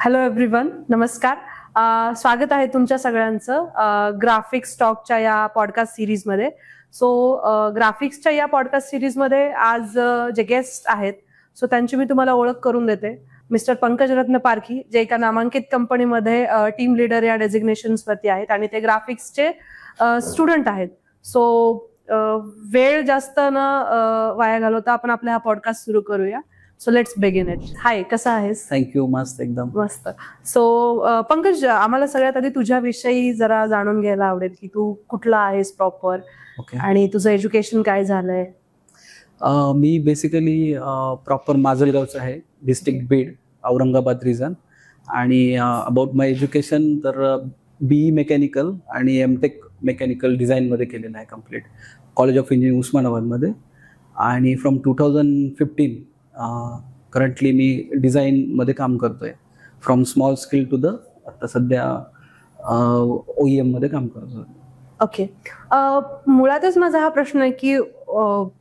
Hello everyone, नमस्कार. स्वागत आहे तुमच्या सगळ्यांचं ग्राफिक्स टॉकच्या या पॉडकास्ट सिरीजमध्ये. ग्राफिक्सच्या या पॉडकास्ट सिरीजमध्ये आज जे गेस्ट आहेत त्यांची मी तुम्हाला ओळख करून देते. मिस्टर पंकज रत्न पारखी, जे एका नामांकित कंपनीमध्ये टीम लीडर या डेझिग्नेशन्सवरती आहेत आणि ते ग्राफिक्सचे स्टुडंट आहेत. वेळ जास्त न वाया घालवता आपण आपला हा पॉडकास्ट सुरू करूया. So let's begin it. Hi, कसा आहेस? थँक्यू. मस्त, एकदम मस्त. पंकज, आम्हाला सगळ्यात आधी तुझ्याविषयी जरा जाणून घ्यायला आवडेल की तू कुठला आहेस प्रॉपर आणि तुझं एज्युकेशन काय झालंय. मी बेसिकली प्रॉपर माजलगावचं आहे, डिस्ट्रिक्ट बीड, औरंगाबाद रिजन. आणि अबाउट माय एज्युकेशन तर BE मेकॅनिकल आणि MTech मेकॅनिकल डिझाईनमध्ये केलेलं आहे कम्प्लीट, कॉलेज ऑफ इंजिनिअरिंग उस्मानाबादमध्ये. आणि फ्रॉम 2015 करंटली मी डिझाईनमध्ये काम करतोय, from small scale to the आता सध्या OEM मध्ये काम करतोय. ओके. मुळातच माझा हा प्रश्न आहे की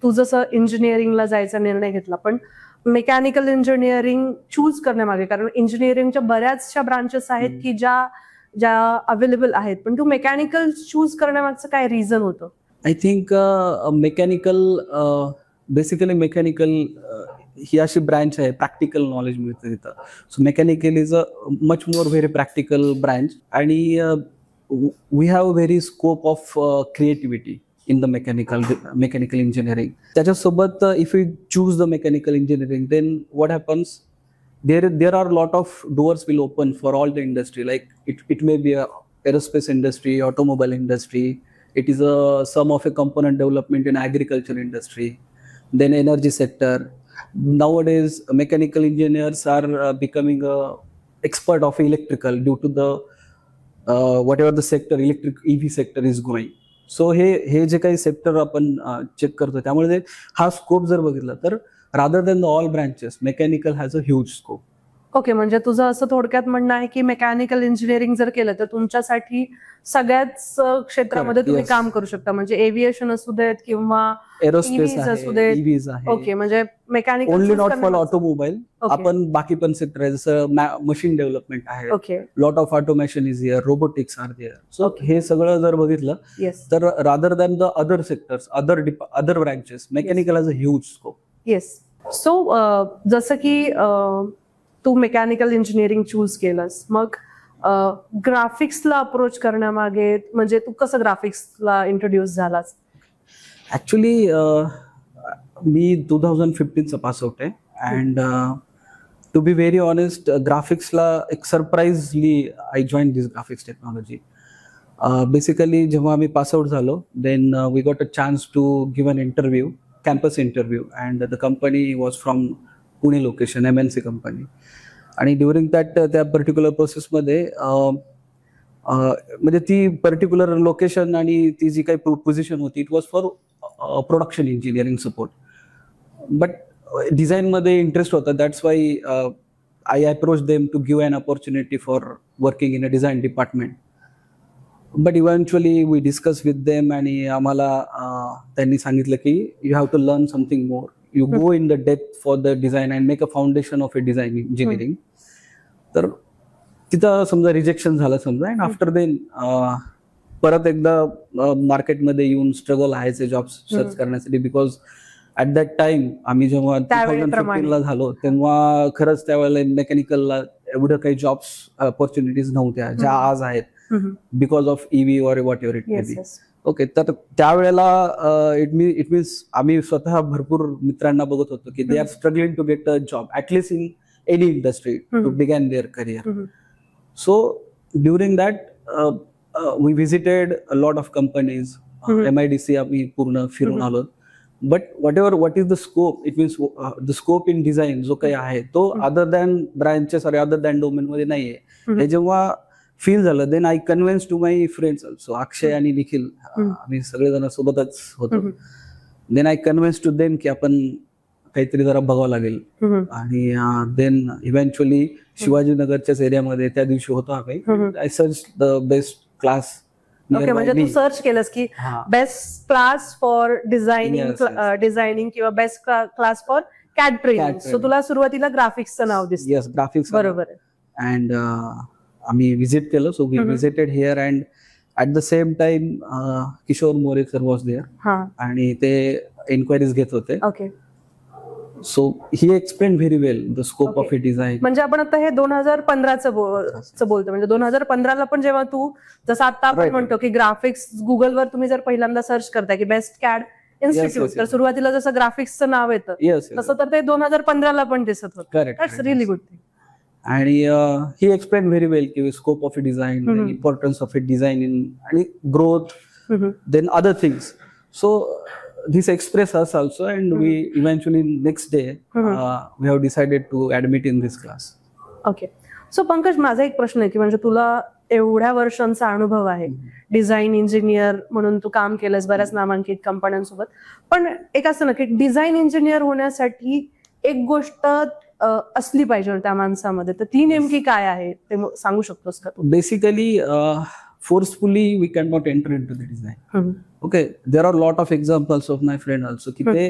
तू जसं इंजिनिअरिंगला जायचा निर्णय घेतला, पण मेकॅनिकल इंजिनिअरिंग चूज करण्यामागे, कारण इंजिनिअरिंगच्या बऱ्याचशा ब्रांचेस आहेत की ज्या अवेलेबल आहेत, पण तू मेकॅनिकल चूज करण्यामागचं काय रिझन होतं? आय थिंक बेसिकली मेकॅनिकल ही अशी ब्रँच आहे, प्रॅक्टिकल नॉलेज मिळतं तिथं. So mechanical is a much more very practical branch. आणि we have very scope of creativity in the mechanical engineering. त्याच्यासोबत if you choose the mechanical engineering, then what happens, there are a lot of doors will open for all the industry. Like it may be a aerospace industry, automobile industry. It is some of a component development in agriculture industry, then energy sector. Nowadays mechanical engineers are becoming a expert of electrical due to the whatever the sector, electric EV sector is going. So हे जे काही sector आपण check करतो, त्यामुळे हा scope जर बघितला तर rather than the all branches, mechanical has a huge scope. Okay, म्हणजे तुझं असं थोडक्यात म्हणणं आहे की मेकॅनिकल इंजिनिअरिंग जर केलं तर तुमच्यासाठी सगळ्याच क्षेत्रामध्ये तुम्ही काम करू शकता, म्हणजे एव्हिएशन असू देत किंवा एरोस्पेस असू देत, EVs आहे. ओके, म्हणजे mechanical only not for automobile, आपण बाकी पण सेक्टर आहे, जसं मशीन डेव्हलपमेंट आहे. Okay, lot of automation is here, robotics are here. So हे सगळं जर बघितलं तर rather than the other sectors, other branches, mechanical has a huge scope. Yes. जसं की तू मेकॅनिकल इंजिनिअरिंग चूज केलंस, मग ग्राफिक्सला अप्रोच करण्यामागे, म्हणजे तू कसं ग्राफिक्सला इंट्रोड्यूस झालास? ऍक्च्युली मी 2015चा पास आउट आहे. And to be very honest, ग्राफिक्सला एक surprisingly I join this graphics technology. Basically जेव्हा आम्ही पास आउट झालो, then we got a chance to give an interview, campus interview, and the company was from Pune location, MNC company. आणि during त्या particular प्रोसेसमध्ये म्हणजे ती particular location आणि ती जी काही पोझिशन होती, it was for production engineering support. But डिझाईनमध्ये इंटरेस्ट होता, that's why I approach them to give an opportunity for working in a design department. But eventually we discuss with them, आणि आम्हाला त्यांनी सांगितलं की you have to learn something more, you go in the depth for the design and make a foundation of a design engineering. तर तिथं समजा rejection झालं समजा, अँड आफ्टर देन परत एकदा मार्केटमध्ये येऊन स्ट्रगल आहे जॉब सर्च करण्यासाठी. बिकॉज ॲट दॅट टाइम आम्ही जेव्हा 2015ला झालो, तेव्हा खरंच त्यावेळेला मेकॅनिकलला एवढं काही जॉब्स ऑपॉर्च्युनिटीज नव्हत्या ज्या आज आहेत, बिकॉज ऑफ EV और what ever it may B. Okay, तर त्यावेळेला इट मीन्स आम्ही स्वतः भरपूर मित्रांना बघत होतो की they are struggling to get a job at least in any industry to begin their career. So during that we visited a lot of companies, MIDC आम्ही पूर्ण फिरून आलो. But what is the scope, it means the scope in design जो काही आहे तो other than branches और other than डोमेनमध्ये नाही आहे. हे जेव्हा फील झालं, then I convince to my friends also, Akshay आणि निखिल, आम्ही सगळेजण सोबतच होतो. Then I convince to them की आपण काहीतरी जरा बघावं लागेल. आणि देन इव्हेंच्युअली शिवाजीनगरच्याच एरियामध्ये त्या दिवशी होतो आम्ही. I search the best class. Okay, म्हणजे तू सर्च केलंस की बेस्ट क्लास फॉर डिझायनिंग किंवा best class for CAD training. So तुला सुरुवातीला ग्राफिक्सचं नाव दिसतं. Yes, graphics. बरोबर आहे. अँड आम्ही विजिट केलं. So we visited here and at the same time Kishore More sir was there आणि ते एन्क्वायरीज घेत होते. Okay. So he explain very well the scope of a design. म्हणजे आपण आता हे 2015चं बोलतो. म्हणजे 2015ला पण जेव्हा तू जसं आता आपण म्हणतो की ग्राफिक्स गुगलवर तुम्ही जर पहिल्यांदा सर्च करताय की बेस्ट कॅड इन्स्टिट्यूट, तर सुरुवातीला जसं ग्राफिक्सचं नाव येतं तसं तर ते 2015ला पण दिसत होतं. करेक्ट. Really good thing. आणि ही एक्सप्लेन व्हेरी वेल की scope of a design, importance of a design in आणि growth, then other things. So this express us also and we eventually next day we have decided to admit in this class. Okay. So Pankaj, माझा एक प्रश्न आहे की म्हणजे तुला एवढ्या वर्षांचा अनुभव आहे, डिझाईन इंजिनियर म्हणून तू काम केलंस बऱ्याच नामांकित कंपन्यांसोबत, पण एक असतं ना की डिझाईन इंजिनियर होण्यासाठी एक गोष्ट असली पाहिजे त्या माणसामध्ये, तर ती नेमकी काय आहे ते सांगू शकतोस का तू? Basically forcefully we cannot enter into the design. Okay, there are a lot of examples of my friend also की ते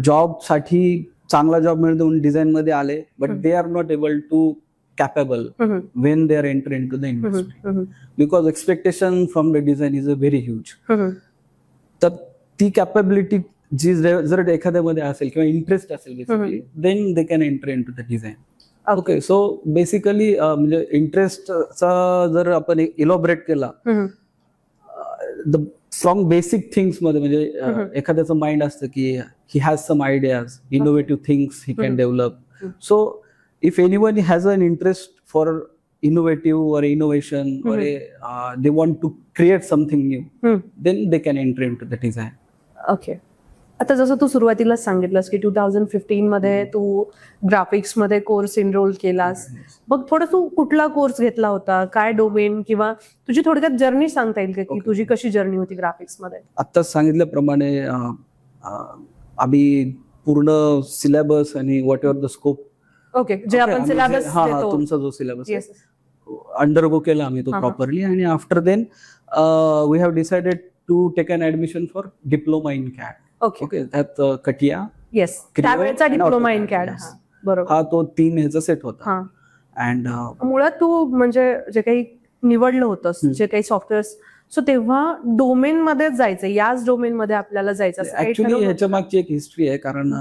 जॉब साठी चांगला जॉब मिळवून डिझाईन मध्ये आले, but they are not able to capable when they are entering into the industry because expectation from the design is a very huge. तर ती capability जी जर एखाद्यामध्ये असेल किंवा इंटरेस्ट असेल basically, then they can enter into the design. Okay. So basically म्हणजे इंटरेस्टचा जर आपण इलॉबरेट केला, फ्रॉम बेसिक थिंग्स मध्ये म्हणजे एखाद्याचं माइंड असतं की he has some ideas, innovative things he can develop. So if anyone has an interest for innovative or innovation or they want to create something new, then they can enter into the design. Okay. आता जसं तू सुरुवातीलाच सांगितलंस की 2015 मध्ये तू graphics मध्ये course enroll केलास. मग थोडं तू कुठला कोर्स घेतला होता, काय डोमेन, किंवा तुझी थोडक्यात जर्नी सांगता येईल का की तुझी कशी जर्नी होती ग्राफिक्स मध्ये? आत्ताच सांगितल्याप्रमाणे आम्ही पूर्ण सिलेबस आणि what ever the scope, okay, जे आपण सिलेबस तुमचा जो सिलेबस अंडरगो केला आम्ही तो प्रॉपरली, आणि after then we have decided to take an admission for diploma in CAD. Okay. त्यात कटिया, येस, त्यावेळेचा डिप्लोमा इन कॅड, बरोबर, हा तो 3 ह्याचा सेट होता. अँड मुळात तू म्हणजे जे काही निवडलं होतंस, जे काही सॉफ्टवेअर्स, सो तेव्हा डोमेन मध्ये जायचं, याच डोमेन मध्ये आपल्याला जायचं? ऍक्च्युली ह्याच्या मागची एक हिस्ट्री आहे, कारण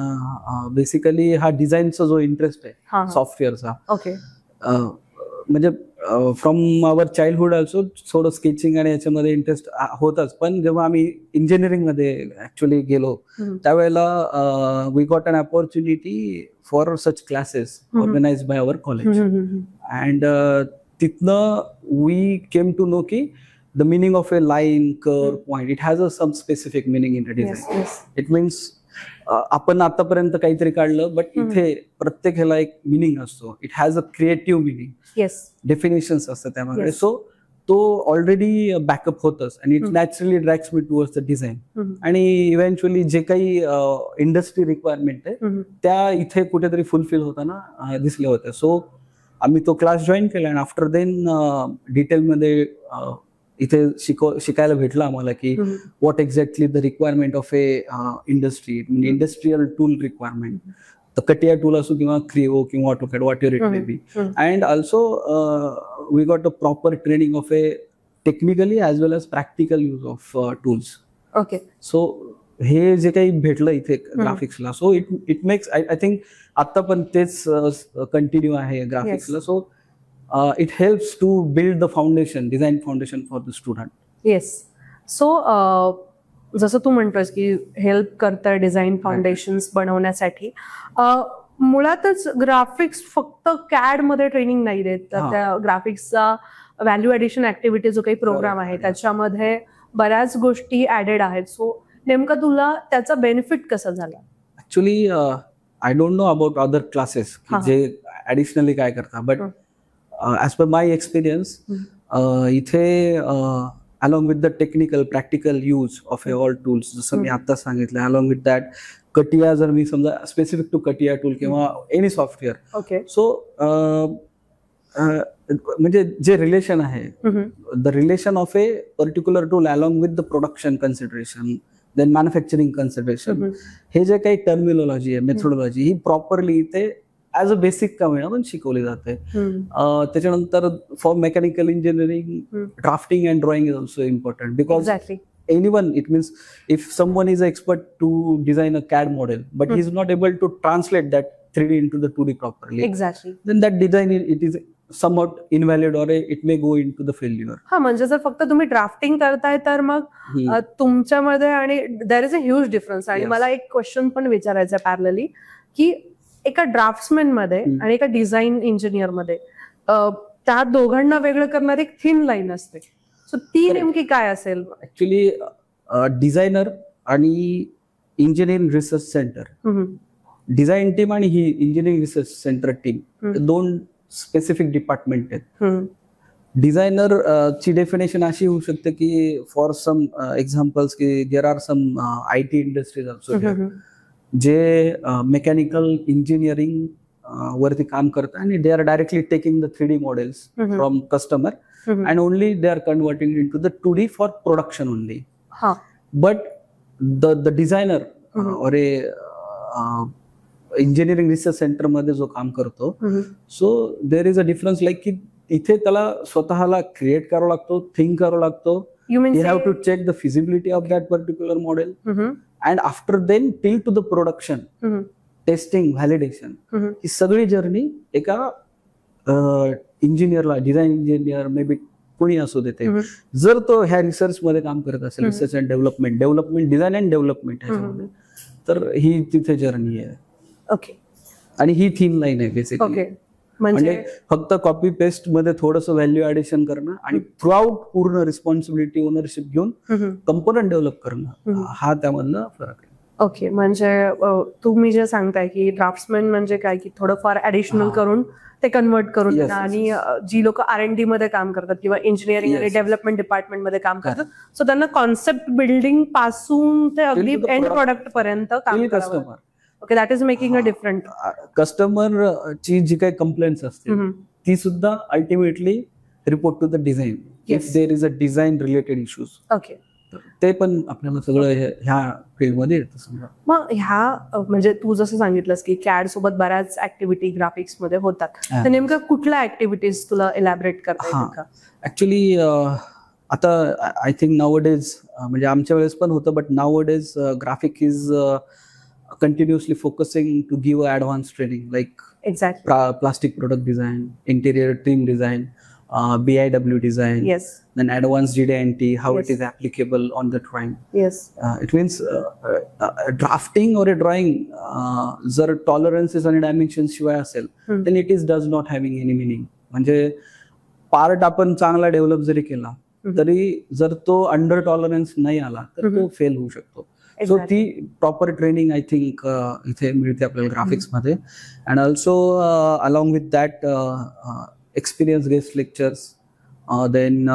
बेसिकली हा डिझाईनचा जो इंटरेस्ट आहे सॉफ्टवेअरचा, ओके, म्हणजे फ्रॉम आवर चाइल्डहुड ऑल्सो थोडं स्केचिंग आणि याच्यामध्ये इंटरेस्ट होताच. पण जेव्हा आम्ही इंजिनिअरिंग मध्ये ऍक्च्युअली गेलो त्यावेळेला we got an opportunity for such classes organize by our college, and तिथनं वी केम टू नो की the meaning of a line, curve, point, it has a some specific meaning in the design. It means आपण आतापर्यंत काहीतरी काढलं, but इथे प्रत्येक ह्याला एक मिनिंग असतो. It has a creative meaning, definitions असतात त्यामध्ये. सो तो ऑलरेडी बॅकअप होतच, आणि it naturally drags me towards the design. आणि इव्हेंच्युअली जे काही इंडस्ट्री रिक्वायरमेंट आहे त्या इथे कुठेतरी फुलफिल होताना दिसल्या होत्या. सो आम्ही तो क्लास जॉईन केला, आणि आफ्टर देन डिटेलमध्ये इथे शिकायला भेटलं आम्हाला की what exactly the requirement of a industry, म्हणजे इंडस्ट्रियल टूल रिक्वायरमेंट, तर कटिया टूल असो किंवा क्रिओ किंवा AutoCAD, whatever it may be. And also we got a proper training of a technically as well as practical use of tools. Okay. So हे जे काही भेटलं इथे ग्राफिक्सला, so it makes, I think आता पण तेच कंटिन्यू आहे ग्राफिक्सला. So it helps to build the foundation, design foundation for the student. Yes. So जसं तू म्हणतोस की हेल्प करतं डिझाईन फाउंडेशन्स बनवण्यासाठी. मुळातच ग्राफिक्स फक्त कॅड मध्ये ट्रेनिंग नाही देत, तर त्या ग्राफिक्सचा व्हॅल्यू ऍडिशन ऍक्टिव्हिटी जो काही प्रोग्राम आहे त्याच्यामध्ये बऱ्याच गोष्टी ऍडेड आहेत. सो नेमकं तुला त्याचा बेनिफिट कसा झाला? Actually I don't know about other classes जे ऍडिशनली काय करतात, but as per my experience, इथे along with the technical practical use of all tools, जसं मी आता सांगितलं, along with that कटिया, जर मी समजा स्पेसिफिक टू कटिया टूल किंवा एनी सॉफ्टवेअर, ओके, सो म्हणजे जे रिलेशन आहे, the relation of a particular tool along with the production consideration, then manufacturing consideration, हे जे काही टर्मिनॉलॉजी आहे, मेथोडॉलॉजी, ही प्रॉपरली इथे ऍज अ बेसिक का होईना पण शिकवले जाते. त्याच्यानंतर for mechanical engineering drafting and drawing is also important because exactly. anyone, it means if someone is an expert to design a CAD model but he is not able to translate that 3D into the 2D properly, exactly. then that design it is somewhat invalid or it may go into the failure. हा, म्हणजे जर फक्त तुम्ही drafting करताय तर मग तुमच्यामध्ये आणि देर इज अ ह्यूज डिफरन्स. आणि Yes. मला एक क्वेश्चन पण विचारायचा आहे पॅरलली, की एका ड्राफ्ट्समॅन मध्ये आणि एका डिझाईन इंजिनियर मध्ये त्या दोघांना वेगळं करणारी एक थिन लाईन असते. सो ती नेमकी काय असेल? ऍक्च्युली डिझायनर आणि engineering research center, design team आणि ही इंजिनिअरिंग रिसर्च सेंटर टीम दोन स्पेसिफिक डिपार्टमेंट आहेत. डिझायनर ची डेफिनेशन अशी होऊ शकते की फॉर सम एक्झाम्पल्स की there are some IT industries also जे मेकॅनिकल इंजिनिअरिंग वरती काम करतात आणि they are directly taking the 3D models from customer and only they are converting into the 2D for production only. But the designer or a engineering research center मध्ये जो काम करतो, so there is a difference like की इथे त्याला स्वतःला create करावं लागतो, थिंक करावं लागतो. You have to check the feasibility of that particular model and after then till to the production, testing, validation, ही सगळी जर्नी एका इंजिनियरला, डिझाईन इंजिनियर मे बी कोणी असू देते, जर तो ह्या रिसर्च मध्ये काम करत असेल, research and development, design and development ह्याच्यामध्ये, तर ही तिथे जर्नी आहे. ओके. आणि ही थिन लाईन आहे बेसिकली. म्हणजे फक्त कॉपी पेस्ट मध्ये थोडंसं व्हॅल्यू ऍडिशन करणं आणि थ्रूआउट पूर्ण रिस्पॉन्सिबिलिटी ओनरशिप घेऊन कंपोनंट डेव्हलप करणं, हा त्यामधला फरक आहे. ओके. म्हणजे तुम्ही जे सांगताय की ड्राफ्ट्समॅन म्हणजे काय की थोडंफार ऍडिशनल करून ते कन्वर्ट करून आणि जी लोक R&D मध्ये काम करतात किंवा इंजिनिअरिंग आणि डेव्हलपमेंट डिपार्टमेंट मध्ये काम करतात, सो त्यांना कॉन्सेप्ट बिल्डिंग पासून ते अगदी एंड प्रोडक्ट पर्यंत काम करावं. Okay, that is making a different. Customer ची जी काही कंप्लेंट्स असते ती सुद्धा ultimately report to the design if there is a design related issues. Okay. ते पण आपल्याला सगळं ह्या फील्डमध्ये येतं समजा. मग ह्या म्हणजे तू जसं सांगितलंस की CAD सोबत बऱ्याच ऍक्टिव्हिटी ग्राफिक्स मध्ये होतात, तर नेमकं कुठल्या ऍक्टिव्हिटीज तुला इलॅबरेट करता येतील का? ऍक्च्युली आता आय थिंक नाउअडेज, म्हणजे आमच्या वेळेस पण होतं, but nowadays graphic is continuously focusing to give advanced training like plastic product design, interior trim design, BIW design, then advanced GD&T, how it is applicable on the drawing. It means drafting or a drawing जर tolerances आणि dimensions शिवाय असेल then it is does not having any meaning. म्हणजे part आपण चांगला develop जरी केला तरी जर तो अंडर टॉलरन्स नाही आला तर तो फेल होऊ शकतो. सो ती प्रॉपर ट्रेनिंग आय थिंक इथे मिळते आपल्याला ग्राफिक्स मध्ये. And also along with that experience guest lectures, then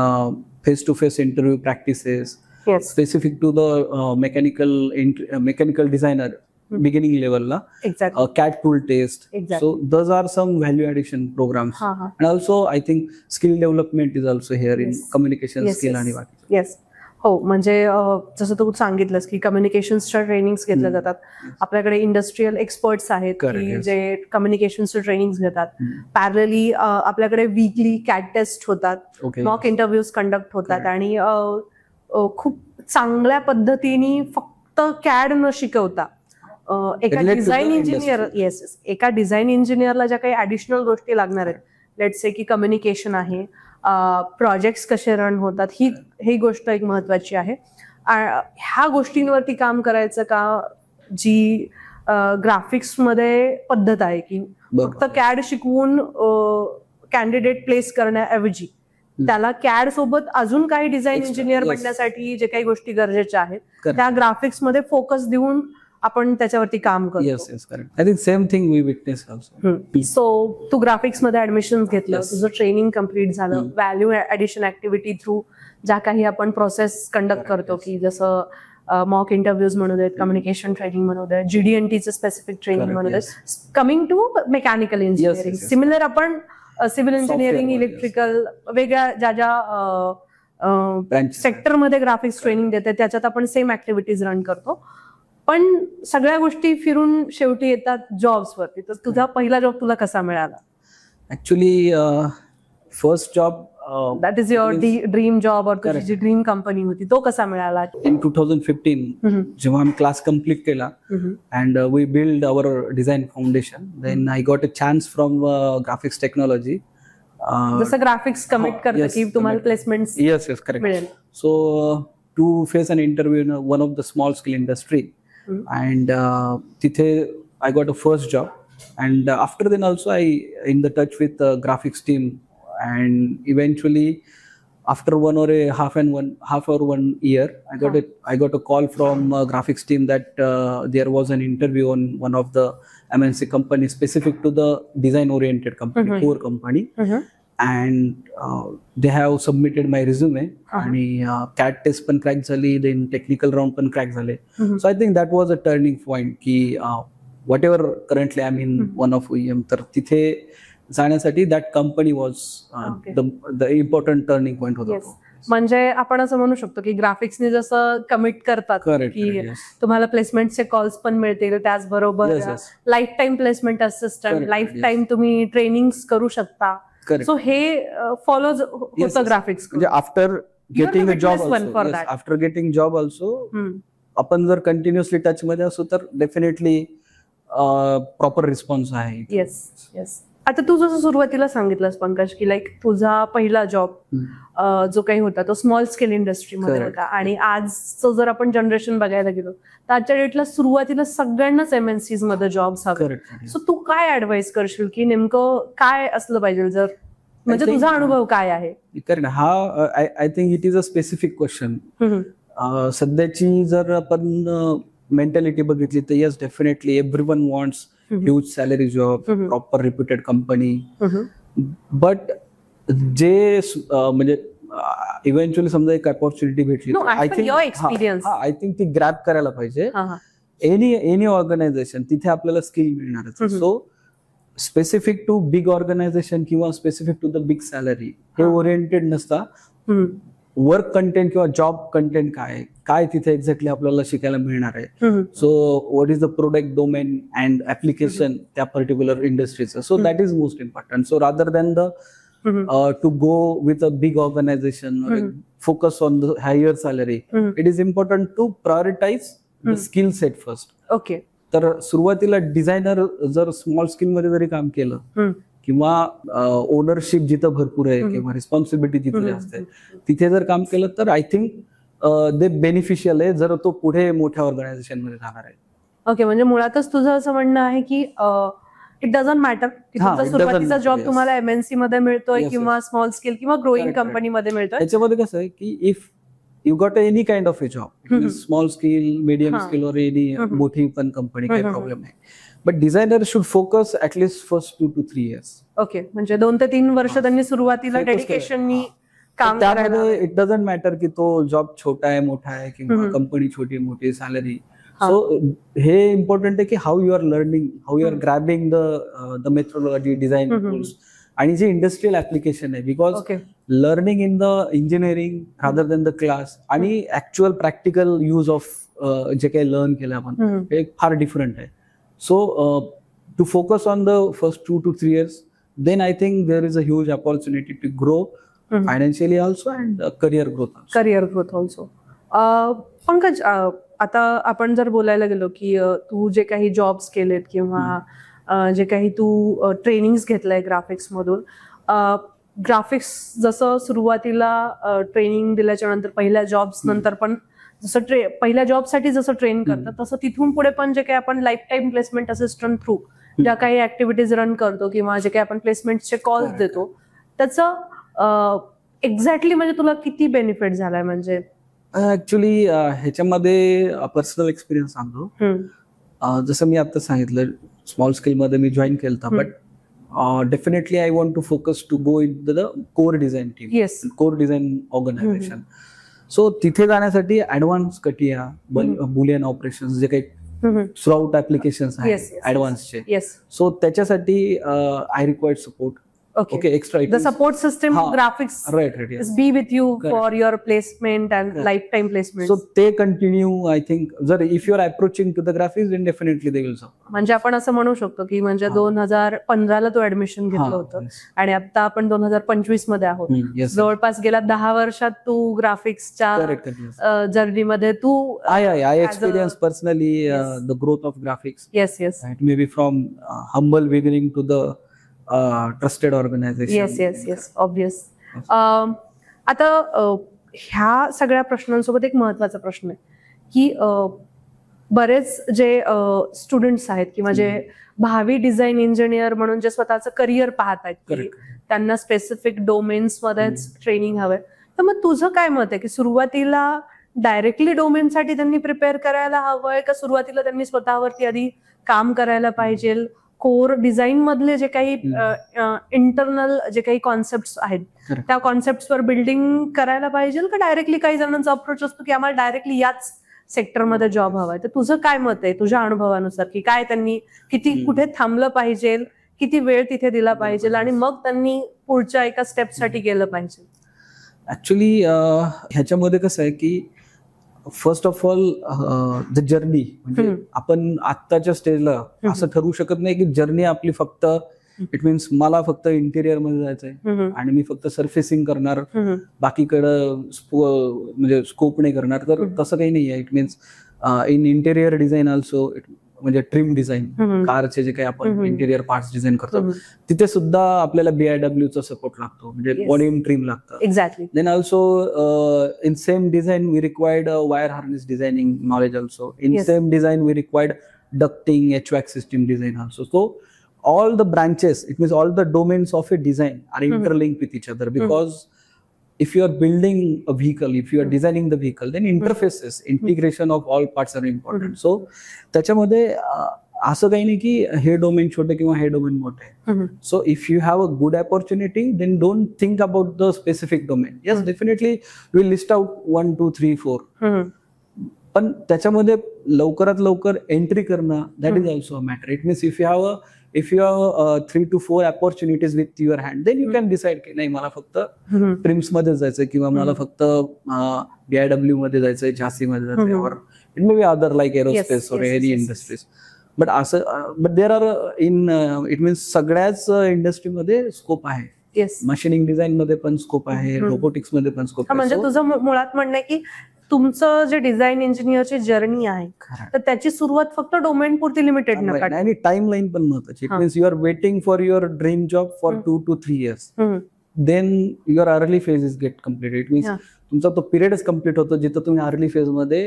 face to face interview practices specific to the mechanical designer beginning level la, CAD tool test. So those are some value addition programs. And also I think skill development is also here in communication skill आणि बाकी. हो, म्हणजे जसं तू सांगितलंस की कम्युनिकेशन्सच्या trainings घेतल्या जातात. आपल्याकडे इंडस्ट्रियल एक्सपर्ट्स आहेत की जे कम्युनिकेशनचे ट्रेनिंग्स घेतात. पॅरलली आपल्याकडे वीकली CAD टेस्ट होतात, मॉक इंटरव्ह्यूज कंडक्ट होतात आणि खूप चांगल्या पद्धतीने फक्त CAD न शिकवता एका डिझाईन इंजिनियर एका डिझाईन इंजिनियरला ज्या काही ऍडिशनल गोष्टी लागणार आहेत, लेट्स से की कम्युनिकेशन आहे, प्रोजेक्ट्स कसे रन होतात, ही गोष्ट एक महत्वाची आहे. ह्या गोष्टींवरती काम करायचं का जी ग्राफिक्स मध्ये पद्धत आहे की फक्त CAD शिकवून कॅन्डिडेट प्लेस करण्याऐवजी त्याला CAD सोबत अजून काही डिझाईन इंजिनियर बनण्यासाठी जे काही गोष्टी गरजेच्या आहेत त्या ग्राफिक्स मध्ये फोकस देऊन आपण त्याच्यावरती काम करतो. Yes correct. I think same thing we witness also. So तू ग्राफिक्स मध्ये ऍडमिशन घेतलं, तुझं ट्रेनिंग कम्प्लीट झालं, व्हॅल्यू ऍडिशन ऍक्टिव्हिटी थ्रू ज्या काही आपण प्रोसेस कंडक्ट करतो की जसं मॉक इंटरव्ह्यूज म्हणू देत, कम्युनिकेशन ट्रेनिंग म्हणू देत, GD&Tचं स्पेसिफिक ट्रेनिंग म्हणू देत, coming to mechanical engineering similar आपण सिव्हिल इंजिनिअरिंग, इलेक्ट्रिकल वेगळ्या ज्या ज्या सेक्टरमध्ये ग्राफिक्स ट्रेनिंग देते त्याच्यात आपण सेम ऍक्टिव्हिटीज रन करतो. पण सगळ्या गोष्टी फिरून शेवटी येतात जॉब्स वरती. तर तुझा पहिला जॉब तुला कसा मिळाला? Actually first job that is your dream job और तुझी जी ड्रीम कंपनी होती तो कसा मिळाला? इन 2015 जेव्हा आम्ही क्लास कम्प्लीट केला and we build our design foundation, then I got a chance from graphics technology. जसं ग्राफिक्स कमिट करतं की तुम्हाला प्लेसमेंट येस करेक्ट. मिळेल. So to face an interview in one of the small scale industry and तिथे I got a first job. And after then also I in the touch with the graphics team, and eventually after half or 1 year I got a call from graphics team that there was an interview on one of the MNC company specific to the design oriented company, core company, and they have submitted my resume आणि CAT test पण crack झाली, then technical round पण crack झाले. So I think that was a turning point की whatever currently I'm in one of OEM, तर तिथे जाण्यासाठी that company was the important turning point होता. म्हणजे आपण असं म्हणू शकतो की ग्राफिक्सने जसं कमिट करतात की तुम्हाला प्लेसमेंटचे कॉल्स पण मिळतील, त्याचबरोबर life time placement assistant, life time तुम्ही ट्रेनिंग्स करू शकता. सो हे फॉलो होतं ग्राफिक्स. म्हणजे आफ्टर गेटिंग जॉब ऑल्सो आपण जर कंटिन्युअसली टच मध्ये असू तर डेफिनेटली प्रॉपर रिस्पॉन्स आहे. येस. आता तू जसं सुरुवातीला सांगितलंस पंकज की लाईक तुझा पहिला जॉब जो काही होता तो स्मॉल स्केल इंडस्ट्रीमध्ये होता, आणि आजचं जर आपण जनरेशन बघायला गेलो तर आजच्या डेटला सुरुवातीला सगळ्यांनाच MNCs मध्ये जॉब्स हवे. सो तू काय ऍडवाइस करशील की नेमकं काय असलं पाहिजे, जर म्हणजे तुझा अनुभव काय आहे? करेक्ट. हा I think it is a specific question. सध्याची जर आपण मेंटॅलिटी बघितली तर yes definitely everyone wants huge salary job, proper reputed company, but जे म्हणजे इव्हेंच्युअली समजा एक अपॉर्च्युनिटी भेटली, आय थिंक ती ग्रॅब करायला पाहिजे. एनी ऑर्गनायझेशन तिथे आपल्याला स्किल मिळणारच. So specific to big organisation किंवा specific to the big salary हे ओरिएंटेड नसता. वर्क कंटेंट किंवा जॉब कंटेंट काय तिथे एक्झॅक्टली आपल्याला शिकायला मिळणार आहे. So what is the product domain and application त्या पर्टिक्युलर इंडस्ट्रीचं. So that is most important. So rather than the to go with a big organisation focus on the higher salary, it is important to prioritise the skill set first. Okay. तर सुरुवातीला designer जर small skill मध्ये जरी काम केलं किंवा ownership जिथं भरपूर आहे किंवा रिस्पॉन्सिबिलिटी जिथे जास्त आहे तिथे जर काम केलं तर आय थिंक ते बेनिफिशियल आहे जर तो पुढे मोठ्या ऑर्गनायझेशन मध्ये जाणार आहे. ओके. म्हणजे मुळातच तुझं असं म्हणणं आहे की इट डझंट मॅटर की तुमचा सुरुवातीचा जॉब तुम्हाला MNC मध्ये मिळतोय किंवा स्मॉल स्केल किंवा ग्रोईंग कंपनी मध्ये मिळतोय. त्याच्यामध्ये कसं आहे की if you got any kind of A job, small scale, medium scale और एनी मोठी पण कंपनी, काही प्रॉब्लेम नाही. But designer should focus at least first 2 to 3 years. Okay. म्हणजे 2 ते 3 वर्ष त्यांनी सुरुवातीला डेडिकेशननी काम करायला. इट डझंट मॅटर की तो जॉब छोटा आहे मोठा आहे किंवा कंपनी छोटी मोठी सॅलरी. सो हे इम्पॉर्टंट आहे की how you are learning, how you are grabbing the methodology, design tools आणि जे इंडस्ट्रियल ऍप्लिकेशन आहे. Because learning in the engineering rather than the class आणि ऍक्च्युअल प्रॅक्टिकल यूज ऑफ जे काही लर्न केलं आपण हे फार डिफरंट आहे. So to focus on the first 2 to 3 years, then I think there is a huge opportunity to grow financially also and career growth also. Career growth also. Pankaj, आता आपण जर बोलायला गेलो की तू जे काही जॉब्स केलेत किंवा जे काही तू ट्रेनिंग्स घेतलंय ग्राफिक्स मधून, ग्राफिक्स जसं सुरुवातीला ट्रेनिंग दिल्याच्या नंतर पहिल्या जॉब्स नंतर पण जसं पहिल्या जॉबसाठी जसं ट्रेन करतात तसं तिथून पुढे पण जे काही आपण life time placement assistant through ज्या काही ऍक्टिव्हिटीज रन करतो किंवा जे काही आपण प्लेसमेंटचे कॉल्स देतो त्याचं एक्झॅक्टली म्हणजे तुला किती बेनिफिट झालाय? म्हणजे ऍक्च्युली ह्याच्यामध्ये पर्सनल एक्सपिरियन्स सांगतो. जसं मी आता सांगितलं स्मॉल स्केल मध्ये मी जॉईन केलता, but definitely I want to focus to go in the core design team, core design organization. So तिथे जाण्यासाठी ऍडव्हान्स कटिया, बुलियन ऑपरेशन्स जे काही थ्रूआउट ऍप्लिकेशन्स आहेत ऍडव्हान्सचे, येस. सो त्याच्यासाठी I required support. Okay. Okay, extra. The support system Ha, graphics right, yes. is be with you Correct. for your placement and Correct. lifetime placement. So they continue, I think, जर if you are approaching to the graphics, then definitely they will support. म्हणजे आपण असं म्हणू शकतो की म्हणजे हा. 2015ला तू admission घेतलं होतं Yes. आणि आता आपण 2025 मध्ये आहोत. Yes, जवळपास गेल्या 10 वर्षात तू ग्राफिक्सच्या correct, yes. जर्नीमध्ये तू I experience personally Yes. the growth of graphics. Yes yes Right? Maybe from humble beginning to the trusted organization. Yes yes yes obvious. आता ह्या सगळ्या प्रश्नांसोबत एक महत्वाचा प्रश्न आहे की बरेच जे स्टुडंट्स आहेत किंवा जे भावी डिझाईन इंजिनियर म्हणून जे स्वतःचं करिअर पाहत आहेत की Correct. त्यांना स्पेसिफिक डोमेन्स मध्येच ट्रेनिंग हवंय, तर मग तुझं काय मत आहे की सुरुवातीला डायरेक्टली डोमेनसाठी त्यांनी प्रिपेअर करायला हवंय का सुरुवातीला त्यांनी स्वतःवरती आधी काम करायला पाहिजे, कोर डिझाईन मधले जे काही इंटरनल जे काही कॉन्सेप्ट आहेत Correct. त्या कॉन्सेप्टवर बिल्डिंग करायला पाहिजे का डायरेक्टली काही जणांचा अप्रोच असतो की आम्हाला डायरेक्टली याच सेक्टरमध्ये जॉब हवाय, तर तुझं काय मत आहे तुझ्या अनुभवानुसार की काय त्यांनी किती कुठे थांबलं पाहिजे, किती वेळ तिथे दिला पाहिजे आणि मग त्यांनी पुढच्या एका स्टेपसाठी गेलं पाहिजे? ऍक्च्युली ह्याच्यामध्ये कसं आहे की first of all the journey म्हणजे आपण आत्ताच्या स्टेजला असं ठरवू शकत नाही की जर्नी आपली फक्त इट मीन्स मला फक्त इंटेरियर मध्ये जायचंय आणि मी फक्त सर्फेसिंग करणार, बाकीकडं म्हणजे स्कोप नाही करणार, तर तसं काही नाही आहे. It means in interior design also म्हणजे ट्रिम डिझाईन, कारचे जे काही आपण इंटेरियर पार्ट्स डिझाईन करतो तिथे सुद्धा आपल्याला BIW चा सपोर्ट लागतो, म्हणजे बॉडी ट्रिम लागतं. Exactly. Then also in same design we required wire harness designing knowledge also. In same design we required ducting, HVAC system design also. So all the branches, it means all the domains of a design are interlinked with each other, because if you are building a vehicle, if you are designing the vehicle, then interfaces, integration of all parts are important. So त्याच्यामध्ये असं काही नाही की हे domain छोटे किंवा हे domain मोठे. So if you have a good opportunity then don't think about the specific domain. Yes, definitely will list out 1 2 3 4, पण त्याच्यामध्ये लवकरात लवकर एंट्री करणं that is also a matter. It means if you have 3 to 4 opportunities with your hand, then you can decide की नाही मला फक्त TRIMS मध्ये जायचंय किंवा मला फक्त BIW मध्ये जायचंय, झासी मध्ये जायचंय, or it may be other like aerospace or any industries. But असं but there are in it means सगळ्याच इंडस्ट्रीमध्ये स्कोप आहे. येस, मशीनिंग डिझाईन मध्ये पण स्कोप आहे, रोबोटिक्स मध्ये पण स्कोप आहे. म्हणजे तुझं मुळात म्हणणं आहे की तुमचं जे डिझाईन इंजिनियरची जर्नी आहे तर त्याची सुरुवात फक्त डोमेन पुरती लिमिटेड नका. आणि टाइम लाईन पण महत्वाची. It means you are waiting for your dream job for 2 to 3 years. Then your early phase is get complete. It means तुमचा तो पिरियडच कम्प्लीट होतो जिथं तुम्ही अर्ली फेज मध्ये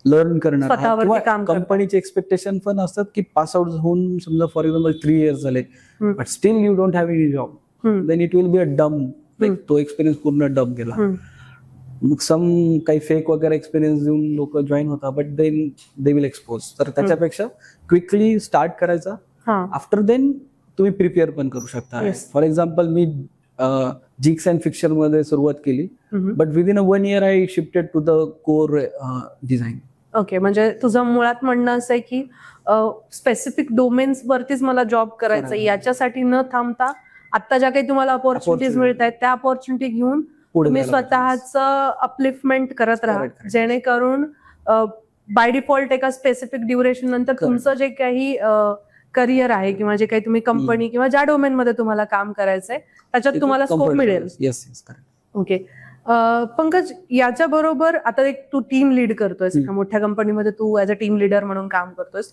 लर्न करणार. किंवा कंपनीचे एक्सपेक्टेशन पण असतात की पास आउट होऊन समजा फॉर एक्झाम्पल 3 years झाले but still you don't have any job, then it will be a dumb, like तो एक्सपिरियन्स पूर्ण डम गेला. मग काही फेक वगैरे एक्सपिरियन्स देऊन लोक जॉईन होतात, but then they will expose. तर त्याच्यापेक्षा क्विकली स्टार्ट करायचा, आफ्टर देन तुम्ही प्रिपेअर पण करू शकता. फॉर एक्झाम्पल मी जिग्स अँड फिक्चर मध्ये सुरुवात केली, but within 1 year I shifted to the core design. Okay, म्हणजे तुझं मुळात म्हणणं असं आहे की स्पेसिफिक डोमेन्स वरतीच मला जॉब करायचा, याच्यासाठी न थांबता आता ज्या काही तुम्हाला अपॉर्च्युनिटीज मिळत आहेत त्या अपॉर्च्युनिटी घेऊन तुम्ही स्वतःच अपलिफ्टमेंट करत राहा, जेणेकरून बाय डिफॉल्ट एका स्पेसिफिक ड्युरेशन नंतर तुमचं जे काही करिअर आहे किंवा जे काही तुम्ही कंपनी किंवा ज्या डोमेन मध्ये तुम्हाला काम करायचंय त्याच्यात तुम्हाला स्कोप मिळेल. ओके पंकज, याच्या बरोबर आता एक तू टीम लीड करतोयस, मोठ्या कंपनीमध्ये तू ऍज अ टीम लीडर म्हणून काम करतोयस.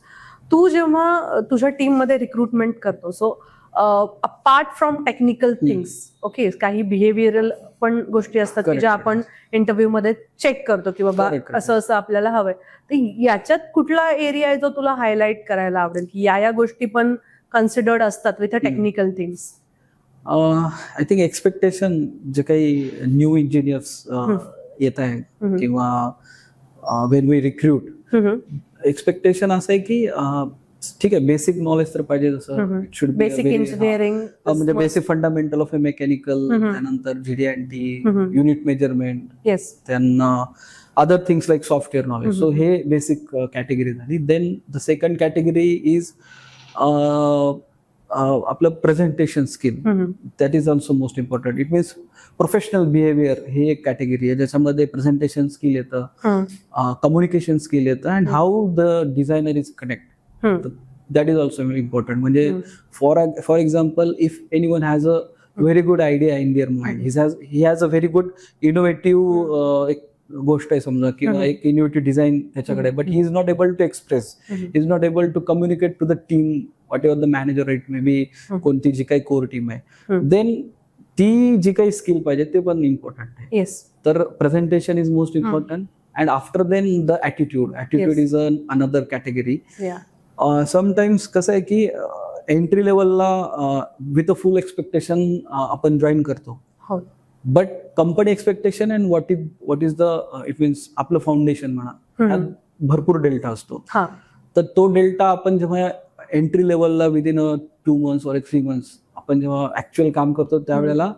तू जेव्हा तुझ्या टीम मध्ये रिक्रुटमेंट करतो, so apart from technical things, okay, काही बिहेवियरल पण गोष्टी असतात की ज्या आपण इंटरव्ह्यू मध्ये चेक करतो की बाबा असं असं आपल्याला हवंय, तर याच्यात कुठला एरिया आहे जो तुला हायलाइट करायला आवडेल की या गोष्टी पण कन्सिडर्ड असतात with a technical things? I think expectation जे काही न्यू इंजिनियर्स येत आहे किंवा वेन वी रिक्रूट, एक्सपेक्टेशन असं आहे की ठीक आहे बेसिक नॉलेज तर पाहिजे, जसं शुड बेसिक इंजिनिअरिंग म्हणजे basic fundamental of a mechanical, त्यानंतर GD&T, युनिट मेजरमेंट, त्यांना other things like software knowledge. So हे बेसिक कॅटेगरी झाली. Then the second category is आपलं presentation skill, that is also most important. It means professional behaviour ही एक category आहे ज्याच्यामध्ये presentation skill येतं, कम्युनिकेशन स्किल येतं, and how the designer is connect, that is also very important. म्हणजे for example, if anyone has a very good idea in their mind, he has a very good innovative एक गोष्ट आहे समजा, किंवा एक innovative design त्याच्याकडे, but he is not able to express, he is not able to communicate to the team, whatever the manager, it may be कोणती जी काही कोर टीम आहे, देन ती जी काही स्किल पाहिजे ते पण इम्पॉर्टंट आहे. तर presentation is most important, and after then the attitude is another category. Sometimes कसं आहे की एंट्री लेवलला विथ अ फुल एक्सपेक्टेशन आपण जॉईन करतो, but company expectation and what is the it means आपलं फाउंडेशन म्हणा, भरपूर डेल्टा असतो. तर तो डेल्टा आपण जेव्हा एंट्री लेवलला विदिन 2 months or 3 months आपण जेव्हा ऍक्च्युअल काम करतो त्यावेळेला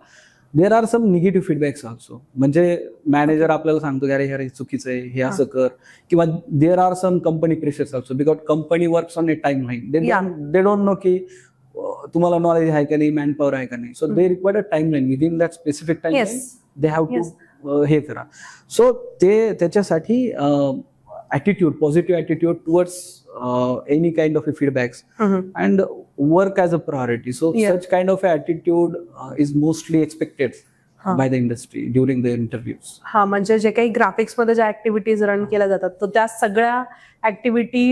there are some negative feedbacks also. म्हणजे मॅनेजर आपल्याला सांगतो की अरे हे चुकीचं आहे, हे असं कर, किंवा there are some company pressures also, because company works on a time line. They don't know की तुम्हाला नॉलेज आहे का नाही, मॅन पॉवर आहे का नाही. So they require a time line, within that specific time line they have to हे करा. सो ते त्याच्यासाठी attitude, positive attitude towards any kind of a feedbacks, and work as a priority. So such kind of attitude is mostly expected by the industry during the interviews. म्हणजे जे काही graphics मध्ये ज्या ऍक्टिव्हिटीज रन केल्या जातात, तर त्या सगळ्या ऍक्टिव्हिटी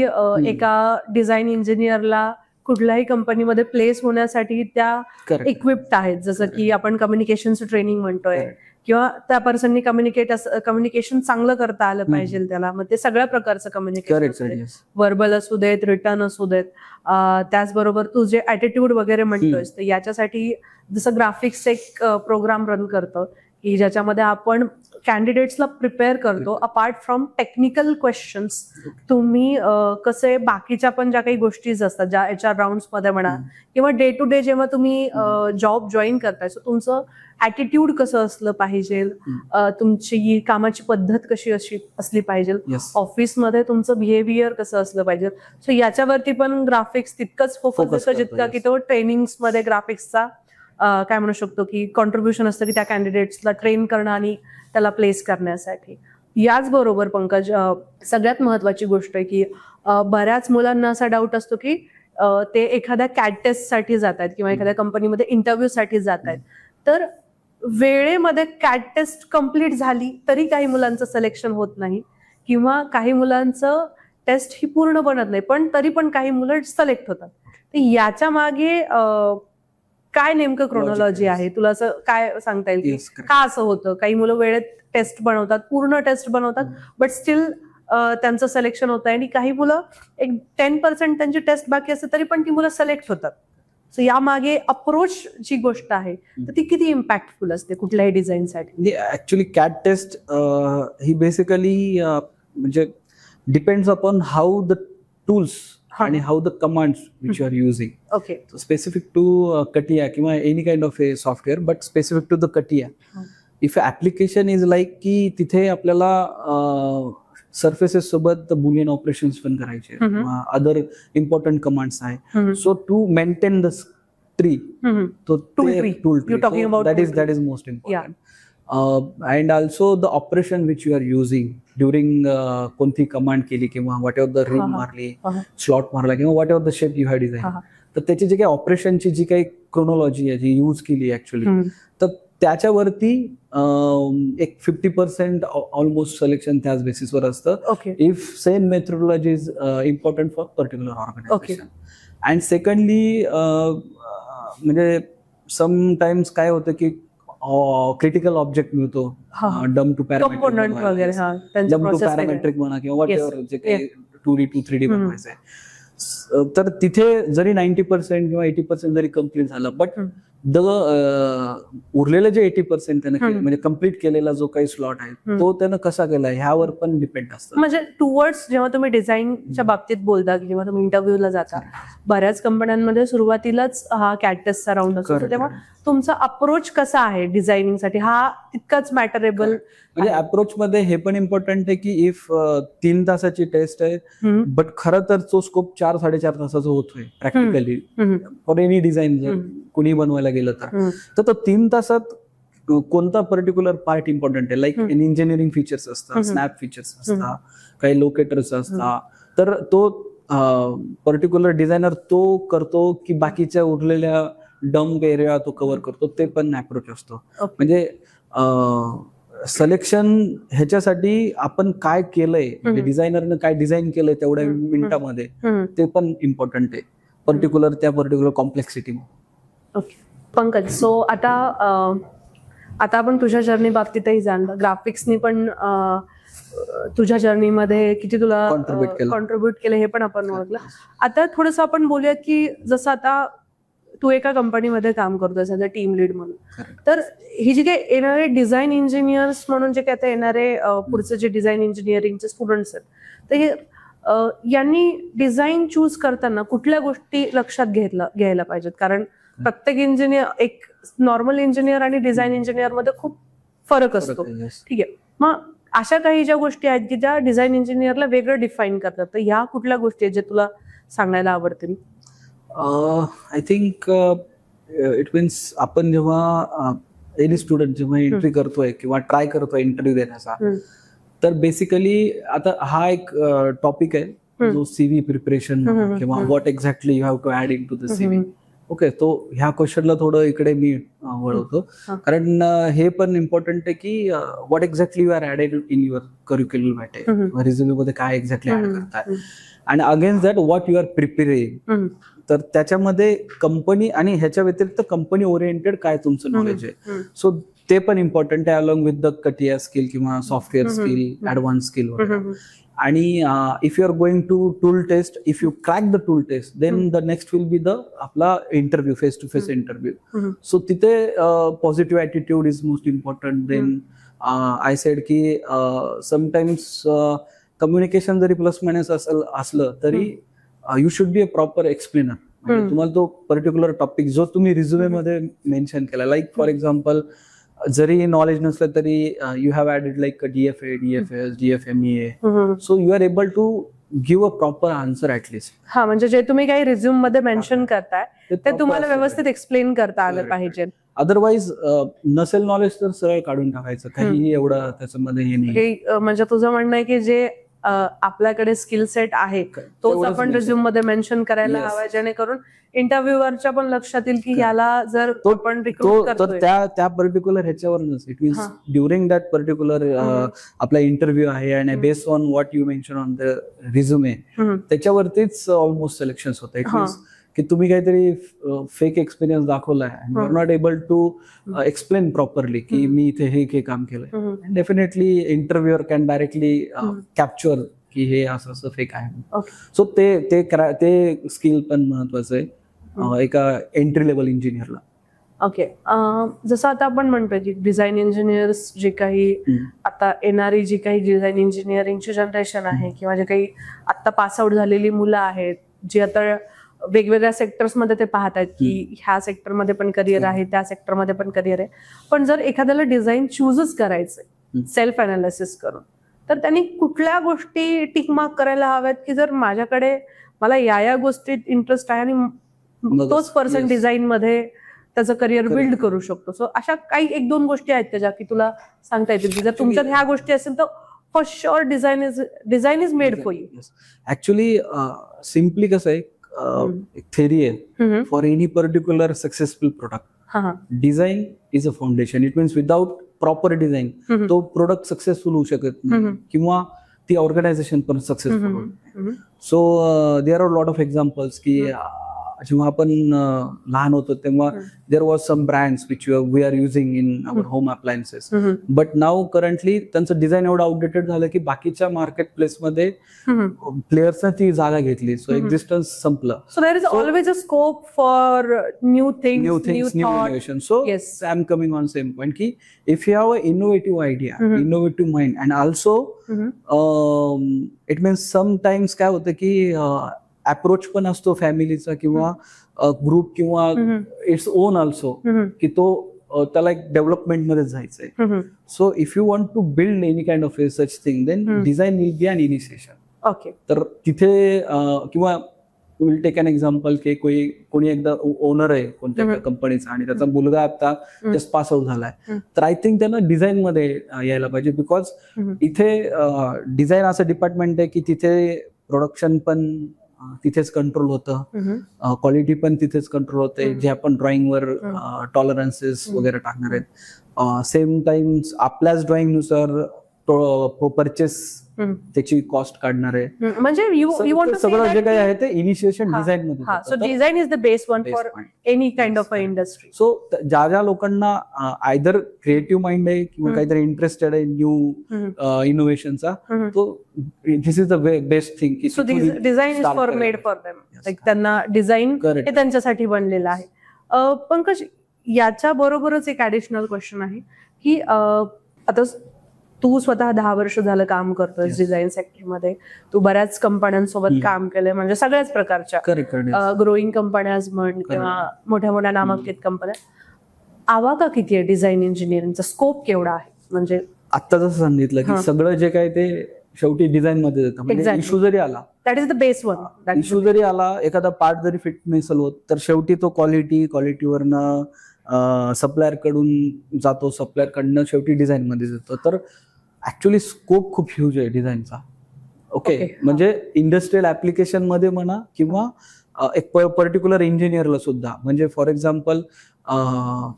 एका डिझाईन इंजिनियरला कुठल्याही कंपनीमध्ये प्लेस होण्यासाठी त्या इक्विप्ड आहेत. जसं की आपण कम्युनिकेशनचं ट्रेनिंग म्हणतोय, किंवा त्या पर्सननी कम्युनिकेशन चांगलं करता आलं पाहिजे त्याला. मग ते सगळ्या प्रकारचं कम्युनिकेशन, व्हर्बल असू देत, रिटर्न असू देत, त्याचबरोबर तू जे ऍटिट्यूड वगैरे म्हणतोयस, तर याच्यासाठी जसं ग्राफिक्स एक प्रोग्राम रन करतं की ज्याच्यामध्ये आपण कॅन्डिडेट्सला प्रिपेअर करतो अपार्ट फ्रॉम टेक्निकल क्वेश्चन्स. तुम्ही कसे बाकीच्या पण ज्या काही गोष्टीज असतात, ज्या HR राऊंड्स मध्ये म्हणा, किंवा डे टू डे जेव्हा तुम्ही जॉब जॉईन करताय, सो तुमचं ऍटिट्यूड कसं असलं पाहिजे, तुमची कामाची पद्धत कशी असली पाहिजे, ऑफिसमध्ये तुमचं बिहेवियर कसं असलं पाहिजे. सो याच्यावरती पण ग्राफिक्स तितकंच फोकस असतं जितका की तो ट्रेनिंग्समध्ये ग्राफिक्सचा काय म्हणू शकतो की कॉन्ट्रीब्युशन असतं की त्या कॅन्डिडेट्सला ट्रेन करणं आणि त्याला प्लेस करण्यासाठी. याचबरोबर पंकज, सगळ्यात महत्वाची गोष्ट आहे की बऱ्याच मुलांना असा डाऊट असतो की ते एखाद्या कॅट टेस्टसाठी जात आहेत किंवा एखाद्या कंपनीमध्ये इंटरव्ह्यूसाठी जात आहेत, तर वेळेमध्ये कॅट टेस्ट कम्प्लीट झाली तरी काही मुलांचं सिलेक्शन होत नाही, किंवा काही मुलांचं टेस्ट ही पूर्ण बनत नाही पण तरी पण काही मुलं सिलेक्ट होतात. तर याच्या मागे काय नेमकं क्रोनॉलॉजी आहे, तुला असं काय सांगता येईल की का असं होतं? काही मुलं वेळेत टेस्ट बनवतात, पूर्ण टेस्ट बनवतात, बट स्टील त्यांचं सिलेक्शन होतं, आणि काही मुलं एक 10% त्यांची टेस्ट बाकी असते तरी पण ती मुलं सिलेक्ट होतात. सो या मागे अप्रोच जी गोष्ट आहे तर ती किती इम्पॅक्टफुल असते कुठल्याही डिझाईनसाठी? ऍक्च्युली कॅट टेस्ट ही बेसिकली म्हणजे depends upon how the tools आणि how the commands which you are using. Okay, specific to CATIA किंवा any kind of a software, but specific to the CATIA. If application is like की तिथे आपल्याला surfaces सोबत Boolean operations पण करायचे, other important commands आहे. So to maintain the tree, तो tool that is most important. And also the operation which you are using during कोणती command केली किंवा वॉट एव्हर द रिंग मारली, स्लॉट मारला, किंवा whatever the shape you have design, तर त्याची जी काही ऑपरेशनची जी काही क्रोनॉलॉजी आहे जी यूज केली ऍक्च्युअली, तर त्याच्यावरती एक 50% ऑलमोस्ट सिलेक्शन त्याच बेसिसवर असतं. If same methodology is important for particular organization. And secondly म्हणजे समटाइम्स काय होतं की क्रिटिकल ऑब्जेक्ट मिळतो, डम टू पॅरामेट्रिक म्हणा किंवा वॉट एव्हर जे काही 2D to 3D बनवायचं आहे, तर तिथे जरी 90% किंवा 80% जरी कम्प्लीट झालं, बट द उरलेले जे 80% त्यानं केलं, म्हणजे कम्प्लीट केलेला जो काही स्लॉट आहे तो त्यानं कसा केला ह्यावर पण डिपेंड असतं. म्हणजे टुवर्ड्स जेव्हा तुम्ही डिझाईनच्या बाबतीत बोलता किंवा तुम्ही इंटरव्ह्यूला जाता, बऱ्याच कंपन्यांमध्ये सुरुवातीलाच हा कॅट टेस्टचा राऊंड असतो, तेव्हा तुमचा अप्रोच कसा आहे डिझायनिंगसाठी हा तितकाच मॅटरेबल. म्हणजे अप्रोच मध्ये हे पण इम्पॉर्टंट आहे की इफ 3 तासाची टेस्ट आहे बट खरं तर तो स्कोप 4-4.5 तासाचा होतोय प्रॅक्टिकली फॉर एनी डिझाईन जर कुणी बनवायला गेलं तर तो 3 तासात कोणता पर्टिक्युलर पार्ट इम्पॉर्टंट आहे, लाईक इंजिनिअरिंग फीचर्स असतात, स्नॅप फीचर्स असतात, काही लोकेटर्स असतात, तर तो पर्टिक्युलर डिझायनर तो करतो की बाकीच्या उरलेल्या डंप एरिया तो कव्हर करतो, ते पण अप्रोच असतो. म्हणजे सिलेक्शन ह्याच्यासाठी आपण काय केलंय, म्हणजे डिझायनरनं काय डिझाईन केलंय तेवढ्या मिनिटामध्ये, ते पण इम्पॉर्टंट आहे particular complexity. Okay Pankaj, so आता आपण तुझ्या जर्नी बाबतीतही जाणलं, ग्राफिक्सनी पण तुझ्या जर्नीमध्ये किती तुला कॉन्ट्रीब्युट केलं हे पण आपण ओळखलं. आता थोडंसं आपण बोलूया की जसं आता तू एका कंपनीमध्ये काम करतोय ॲज अ टीम लीड म्हणून, तर ही जी काही येणारे डिझाईन इंजिनियर्स म्हणून जे काही आता येणारे पुढचे जे डिझाईन इंजिनिअरिंगचे स्टुडंट्स आहेत, तर हे यांनी डिझाईन चूज करताना कुठल्या गोष्टी लक्षात घ्यायला पाहिजेत? कारण प्रत्येक इंजिनियर, एक नॉर्मल इंजिनियर आणि डिझाईन इंजिनियर मध्ये खूप फरक असतो. ठीक आहे, मग अशा काही ज्या गोष्टी आहेत की ज्या डिझाईन इंजिनियरला वेगळं डिफाईन करतात, तर ह्या कुठल्या गोष्टी आहेत जे तुला सांगायला आवडतील? आय थिंक इट मीन्स आपण जेव्हा एनी स्टुडंट जेव्हा एंट्री करतोय किंवा ट्राय करतोय इंटरव्ह्यू देण्याचा, तर बेसिकली आता हा एक टॉपिक आहे जो सीव्ही प्रिपरेशन किंवा what exactly you have to add in to the CV. Okay, तो ह्या क्वेश्चनला थोडं इकडे मी वळवतो, कारण हे पण इम्पॉर्टंट आहे की what exactly you are added in your curriculum matter, resume मध्ये काय एक्झॅक्टली ऍड करताय, आणि against that what you are preparing. तर त्याच्यामध्ये कंपनी आणि ह्याच्या व्यतिरिक्त कंपनी ओरिएंटेड काय तुमचं नॉलेज आहे, सो ते पण इम्पॉर्टंट आहे, along with the CATIA skill किंवा सॉफ्टवेअर स्किल, ऍडव्हान्स स्किल वगैरे. आणि if you are going to tool test, if you crack the tool test, then the next will be the आपला interview, face to face interview. So तिथे positive attitude is most important. Then I said की sometimes communication जरी plus minus असलं तरी you should be a proper explainer. म्हणजे तुम्हाला तो particular topic जो तुम्ही रिझ्युमे मध्ये मेन्शन केला, लाईक फॉर एक्झाम्पल जरी नॉलेज नसलं तरी you have added like DFA, DFS, DFMEA, so you are able to give a proper answer at least. हा, म्हणजे जे तुम्ही काही रिझ्यूम मध्ये मेन्शन करताय ते तुम्हाला व्यवस्थित एक्सप्लेन करता आलं पाहिजे. अदरवाईज नसेल नॉलेज तर सरळ काढून टाकायचं, काही एवढं त्याच्यामध्ये हे नाही. म्हणजे तुझं म्हणणं आहे की जे आपल्याकडे स्किल सेट आहे तोच आपण रिझ्यूम मध्ये मेन्शन करायला हवा, जेणेकरून इंटरव्ह्यूअरच्या पण लक्षात येईल की याला जर आपण रिक्रूट करतोय तर त्या पर्टिक्युलर ह्याच्यावरूनच, it means during that particular आपला इंटरव्ह्यू आहे आणि based on what you mention on the resume, त्याच्यावरतीच ऑलमोस्ट सिलेक्शन होतं. इट मीन्स की तुम्ही काहीतरी फेक एक्सपिरियन्स दाखवलाय and you are not able to explain properly की मी इथे हे काम केलंय, definitely interviewer can directly capture की हे असं फेक आहे. सो ते स्किल पण महत्वाचं आहे एका एंट्री लेवल इंजिनियरला. ओके, जसं आता आपण म्हणतोय की डिझाईन इंजिनियर्स जे काही आता येणारी जी काही डिझाईन इंजिनिअरिंगची जनरेशन आहे किंवा जे काही आता पास आउट झालेली मुलं आहेत, जी आता वेगवेगळ्या सेक्टर्समध्ये ते पाहत आहेत की ह्या सेक्टरमध्ये पण करिअर आहे, त्या सेक्टरमध्ये पण करिअर आहे, पण जर एखाद्याला डिझाईन चूजच करायचंय सेल्फ अनालिसिस करून, तर त्यांनी कुठल्या गोष्टी टिक मार्क करायला हव्यात की जर माझ्याकडे मला या गोष्टीत इंटरेस्ट आहे आणि तोच पर्सन डिझाईन मध्ये त्याचं करिअर बिल्ड करू शकतो. सो अशा काही 1-2 गोष्टी आहेत त्याच्या की तुला सांगता येतील की जर तुमच्यात ह्या गोष्टी असेल तर for sure design is made for you. Actually simply कसं आहे, एक थेरी आहे for any particular successful product, design is a foundation. It means without proper design तो प्रोडक्ट सक्सेसफुल होऊ शकत नाही किंवा ती ऑर्गनायझेशन पण सक्सेसफुल होत नाही. So there are lot of examples की जेव्हा आपण लहान होतो तेव्हा there was some brands which we are using in our home appliances, but now currently त्यांचं डिझाईन एवढं आउटडेटेड झालं की बाकीच्या मार्केट प्लेसमध्ये प्लेयर्सने ती जागा घेतली, सो एक्झिस्टन्स संपलं. So there is always a scope for new things, new thought. innovation. So Yes. I'm coming on same point ki if you have an innovative idea, innovative mind, and also it means sometimes काय होतं की approach पण असतो फॅमिलीचा किंवा group किंवा its own also की तो त्याला एक डेव्हलपमेंट मध्ये जायचंय. So if you want to build any kind of such thing then design will be an initiation. Okay. तर तिथे किंवा विल टेक अन एक्झाम्पल की कोणी एकदा ओनर आहे कोणत्या कंपनीचा आणि त्याचा मुलगा आता जस्ट पास आउट झालाय, तर आय थिंक त्यांना डिझाईन मध्ये यायला पाहिजे. बिकॉज इथे डिझाईन असं डिपार्टमेंट आहे की तिथे प्रोडक्शन पण तिथेच कंट्रोल होतं, क्वालिटी पण तिथेच कंट्रोल होते, जे आपण ड्रॉइंगवर टॉलरन्सेस वगैरे टाकणार आहेत. सेम टाइम्स आपल्याच ड्रॉइंगनुसार परचेस त्याची कॉस्ट काढणार आहे. म्हणजे सगळं जे काही आहे ते इनिशिएशन डिझाईन मध्ये. So design is the base one for any kind of a industry. So ज्या लोकांना आयदर क्रिएटिव्ह माइंड आहे किंवा काहीतरी इंटरेस्टेड आहे न्यू इनोव्हेशनचा, तो this is the best thing. So design is for made for them. Like त्यांना design हे त्यांच्यासाठी बनलेलं आहे. पंकज, याच्या बरोबरच एक ऍडिशनल क्वेश्चन आहे की आता तू स्वतः 10 वर्ष झालं काम करतोय डिझाईन सेक्टरमध्ये, तू बऱ्याच कंपन्यांसोबत काम केलंय, म्हणजे सगळ्याच प्रकारच्या ग्रोईंग कंपन्या म्हण किंवा मोठ्या मोठ्या नामांकित कंपन्या. आवाका किती आहे डिझाईन इंजिनिअरिंगचा, स्कोप केवढा आहे? म्हणजे आता जसं सांगितलं की सगळं जे काय ते शेवटी डिझाईन मध्ये येतं. म्हणजे इश्यू जरी आला, that is the base one. Issue जरी आला, एखादा पार्ट जरी फिट नसेल होत, तर शेवटी तो क्वालिटीवरनं सप्लायर कडून जातो, सप्लायर कडनं शेवटी डिझाईन मध्ये जातो. तर ऍक्च्युअली स्कोप खूप ह्यूज आहे डिझाईनचा. ओके. म्हणजे इंडस्ट्रियल ऍप्लिकेशन मध्ये म्हणा किंवा एक पर्टिक्युलर इंजिनियरला सुद्धा. म्हणजे फॉर एक्झाम्पल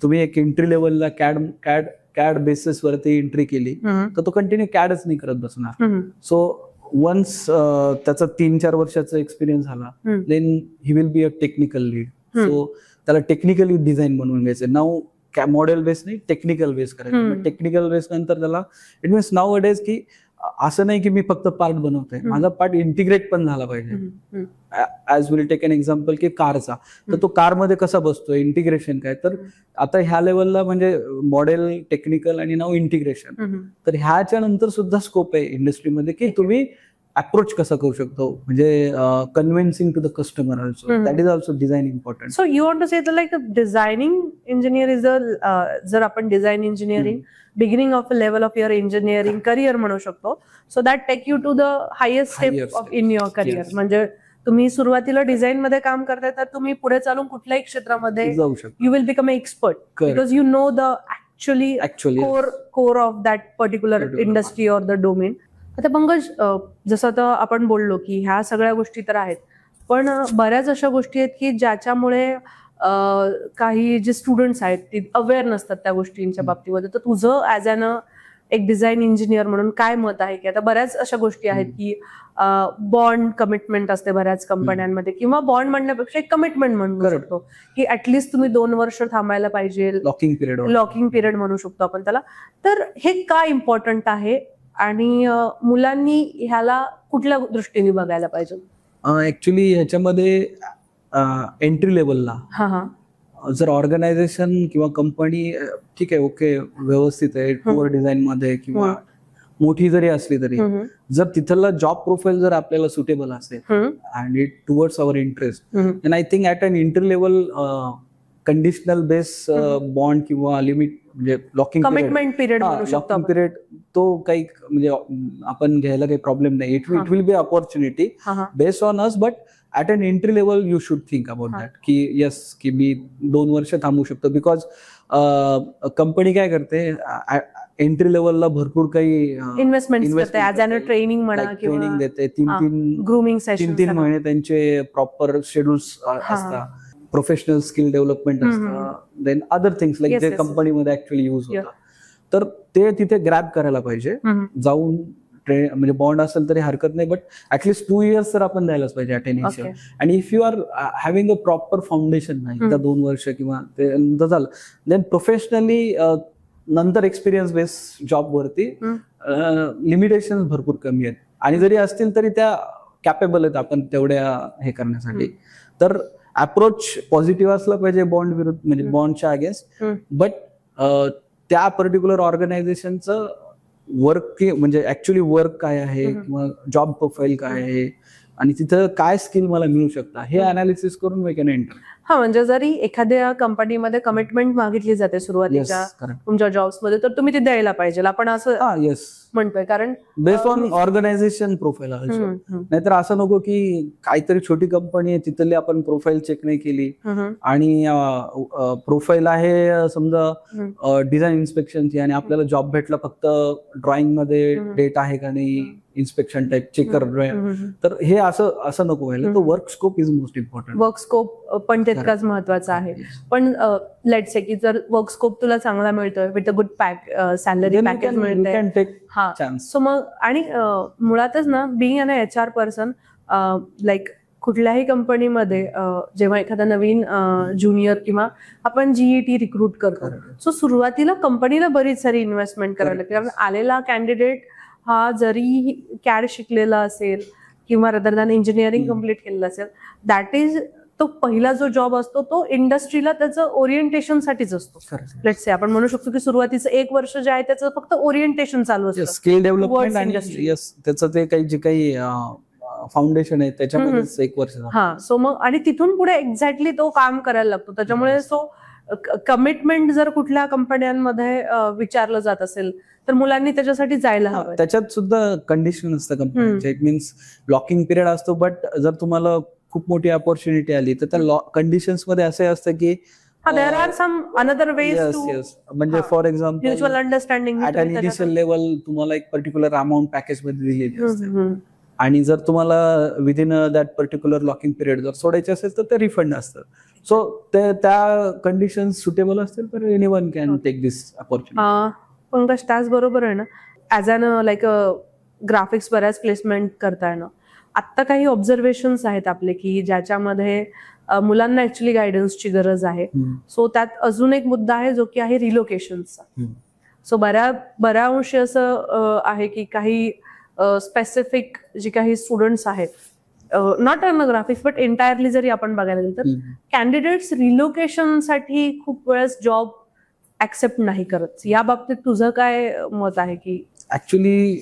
तुम्ही एक एंट्री लेवलला कॅड बेसिस वरती एंट्री केली तर तो कंटिन्यू कॅडच नाही करत बसणार. सो वन्स त्याचा 3-4 वर्षाचा एक्सपिरियन्स झाला, then he will be a technical lead. So त्याला टेक्निकली डिझाईन बनवून घ्यायचं. नाव मॉडेल बेस नाही, टेक्निकल बेस करायचं. टेक्निकल बेस नंतर त्याला इट मीन्स नाव अडेज की असं नाही की मी फक्त पार्ट बनवतोय, माझा पार्ट इंटिग्रेट पण झाला पाहिजे. As will take an example की कारचा, तर तो कारमध्ये कसा बसतोय, इंटिग्रेशन काय. तर आता ह्या लेवलला म्हणजे मॉडेल, टेक्निकल आणि नाव इंटिग्रेशन. तर ह्याच्या नंतर सुद्धा स्कोप आहे इंडस्ट्रीमध्ये की तुम्ही अप्रोच कसा करू शकतो, म्हणजे convincing to the customer also. That is also design important. So you want to say like designing engineer is जर आपण design engineering beginning of level of your engineering career म्हणू शकतो. So that take you to the highest step of in your career. म्हणजे तुम्ही सुरुवातीला design मध्ये काम करताय तर तुम्ही पुढे चालून कुठल्याही क्षेत्रामध्ये जाऊ शकतो. You will become expert because you know the actually core of that particular industry or the domain. आता पंकज, जसं आता आपण बोललो की ह्या सगळ्या गोष्टी तर आहेत, पण बऱ्याच अशा गोष्टी आहेत की ज्याच्यामुळे काही जे स्टुडंट्स आहेत ते अवेअर नसतात त्या गोष्टींच्या बाबतीमध्ये. तर तुझं ऍज अन एक डिझाईन इंजिनियर म्हणून काय मत आहे की आता बऱ्याच अशा गोष्टी आहेत की बॉन्ड कमिटमेंट असते बऱ्याच कंपन्यांमध्ये, किंवा बॉन्ड म्हणण्यापेक्षा एक कमिटमेंट म्हणू शकतो की ऍटलिस्ट तुम्ही 2 वर्ष थांबायला पाहिजे, लॉकिंग पिरियड म्हणू शकतो आपण त्याला. तर हे का इम्पॉर्टंट आहे आणि मुलांनी ह्याला कुठल्या दृष्टीने बघायला पाहिजे? ऍक्च्युली ह्याच्यामध्ये एंट्री लेवलला जर ऑर्गनायझेशन किंवा कंपनी ठीक आहे, ओके, व्यवस्थित आहे, पुअर डिझाईन मध्ये किंवा मोठी जरी असली तरी, जर तिथला जॉब प्रोफाईल जर आपल्याला सुटेबल असेल and it towards our interest, then I think at an entry level conditional base bond किंवा लिमिट म्हणजे लॉकिंग कमिटमेंट पिरियड पिरियड तो काही म्हणजे आपण घ्यायला काही प्रॉब्लेम नाही. It will be opportunity based on us, but at an entry level you should think about that की येस की मी 2 वर्ष थांबू शकतो. बिकॉज कंपनी काय करते, एंट्री लेवलला भरपूर काही इन्व्हेस्टमेंट करते, ऍज अन ट्रेनिंग म्हणा किंवा ट्रेनिंग देते. 3 महिने त्यांचे प्रॉपर शेड्यूल्स असतात, प्रोफेशनल स्किल डेव्हलपमेंट असतं, देन अदर थिंग्स लाईक जे कंपनीमध्ये ऍक्च्युअली यूज होतात. तर ते तिथे ग्रॅब करायला पाहिजे, जाऊन म्हणजे बॉन्ड असेल तरी हरकत नाही, बट ऍटलीस्ट 2 years तर आपण द्यायलाच पाहिजे ॲट इनिशियल. आणि if you are having a proper foundation नाही, एकदा 2 वर्ष किंवा ते नंतर झालं, देन प्रोफेशनली नंतर एक्सपिरियन्स बेस जॉब वरती लिमिटेशन भरपूर कमी आहेत, आणि जरी असतील तरी त्या कॅपेबल आहेत आपण तेवढ्या हे करण्यासाठी. तर अप्रोच पॉझिटिव्ह असला पाहिजे बॉन्ड विरुद्ध, म्हणजे बॉन्डच्या अगेन्स्ट. बट त्या पर्टिक्युलर ऑर्गनायझेशनचं वर्क म्हणजे ऍक्च्युली वर्क काय आहे किंवा जॉब प्रोफाईल काय आहे आणि तिथं काय स्किल मला मिळू शकतात हे अनालिसिस करून वी कॅन एंटर. हा, म्हणजे जरी एखाद्या कंपनीमध्ये कमिटमेंट मागितली जाते सुरुवातीच्या तुमच्या जॉब्स मध्ये, तर तुम्ही ते द्यायला पाहिजे, आपण असं म्हणतोय. कारण based on organization profile also. नाहीतर असं नको की काहीतरी छोटी कंपनी आहे तिथली आपण प्रोफाईल चेक नाही केली आणि प्रोफाईल आहे समजा डिझाईन इन्स्पेक्शनची आणि आपल्याला जॉब भेटला फक्त ड्रॉइंग मध्ये डेट आहे का नाही, इन्स्पेक्शन टाइप चेकर. तर हे असं नको व्हायला. तो work scope is most important. Work scope पण तितकाच महत्वाचा आहे. पण लेट्स से की जर वर्क स्कोप तुला चांगला मिळतोय with a good salary package मिळतंय, सो मग, आणि मुळातच ना बिंग अन HR पर्सन, लाईक कुठल्याही कंपनीमध्ये जेव्हा एखादा नवीन ज्युनियर किंवा आपण GET रिक्रूट करतो, सो सुरुवातीला कंपनीला बरीच सारी इन्व्हेस्टमेंट करावी लागते. कारण आलेला कॅन्डिडेट हा जरी CAD शिकलेला असेल किंवा रदर दॅन इंजिनिअरिंग कम्प्लीट केलेलं असेल, दॅट इज तो पहिला जो जॉब असतो तो इंडस्ट्रीला त्याचं ओरिएंटेशन साठीच असतो. लेट्स से आपण म्हणू शकतो की सुरुवातीचं 1 वर्ष जे आहे त्याचं फक्त ओरिएंटेशन चालू असतं, स्किल डेव्हलपमेंट आणि त्याचं ते काही जे काही फाउंडेशन आहे त्याच्यामध्येच 1 वर्ष. हा, सो मग आणि तिथून पुढे एक्झॅक्टली तो काम करायला लागतो. त्याच्यामुळे सो कमिटमेंट जर कुठल्या कंपन्यांमध्ये विचारलं जात असेल तर मुलांनी त्याच्यासाठी जायला हवं. त्याच्यात सुद्धा कंडिशन असतं कंपनीचे. इट मीन्स लॉकिंग पिरियड असतो, बट जर तुम्हाला खूप मोठी अपॉर्च्युनिटी आली तर त्या कंडिशन्स मध्ये असं असतं की there are some another ways to, म्हणजे for example mutual understanding at an initial level तुम्हाला एक पर्टिक्युलर अमाऊंट पॅकेज मध्ये दिलेली असते, आणि जर तुम्हाला within that particular locking period जर सोडायचे असेल तर ते रिफंड असतं. सो त्या कंडिशन्स सुटेबल असतील तर anyone can take this opportunity. Pankaj, त्याच बरोबर आहे ना, ॲज अन लाईक ग्राफिक्स बऱ्याच प्लेसमेंट करताय ना, आत्ता काही ऑब्झर्वेशन्स आहेत आपले की ज्याच्यामध्ये मुलांना ऍक्च्युली गायडन्सची गरज आहे. सो त्यात अजून एक मुद्दा आहे जो की आहे रिलोकेशनचा. सो बऱ्या अंशी असं आहे की काही स्पेसिफिक जे काही स्टुडंट्स आहेत, not on graphics but entirely जरी आपण बघायला गेलं तर कॅन्डिडेट्स रिलोकेशनसाठी खूप वेळेस जॉब ऍक्सेप्ट नाही करत. या बाबतीत तुझं काय मत आहे? की ऍक्च्युली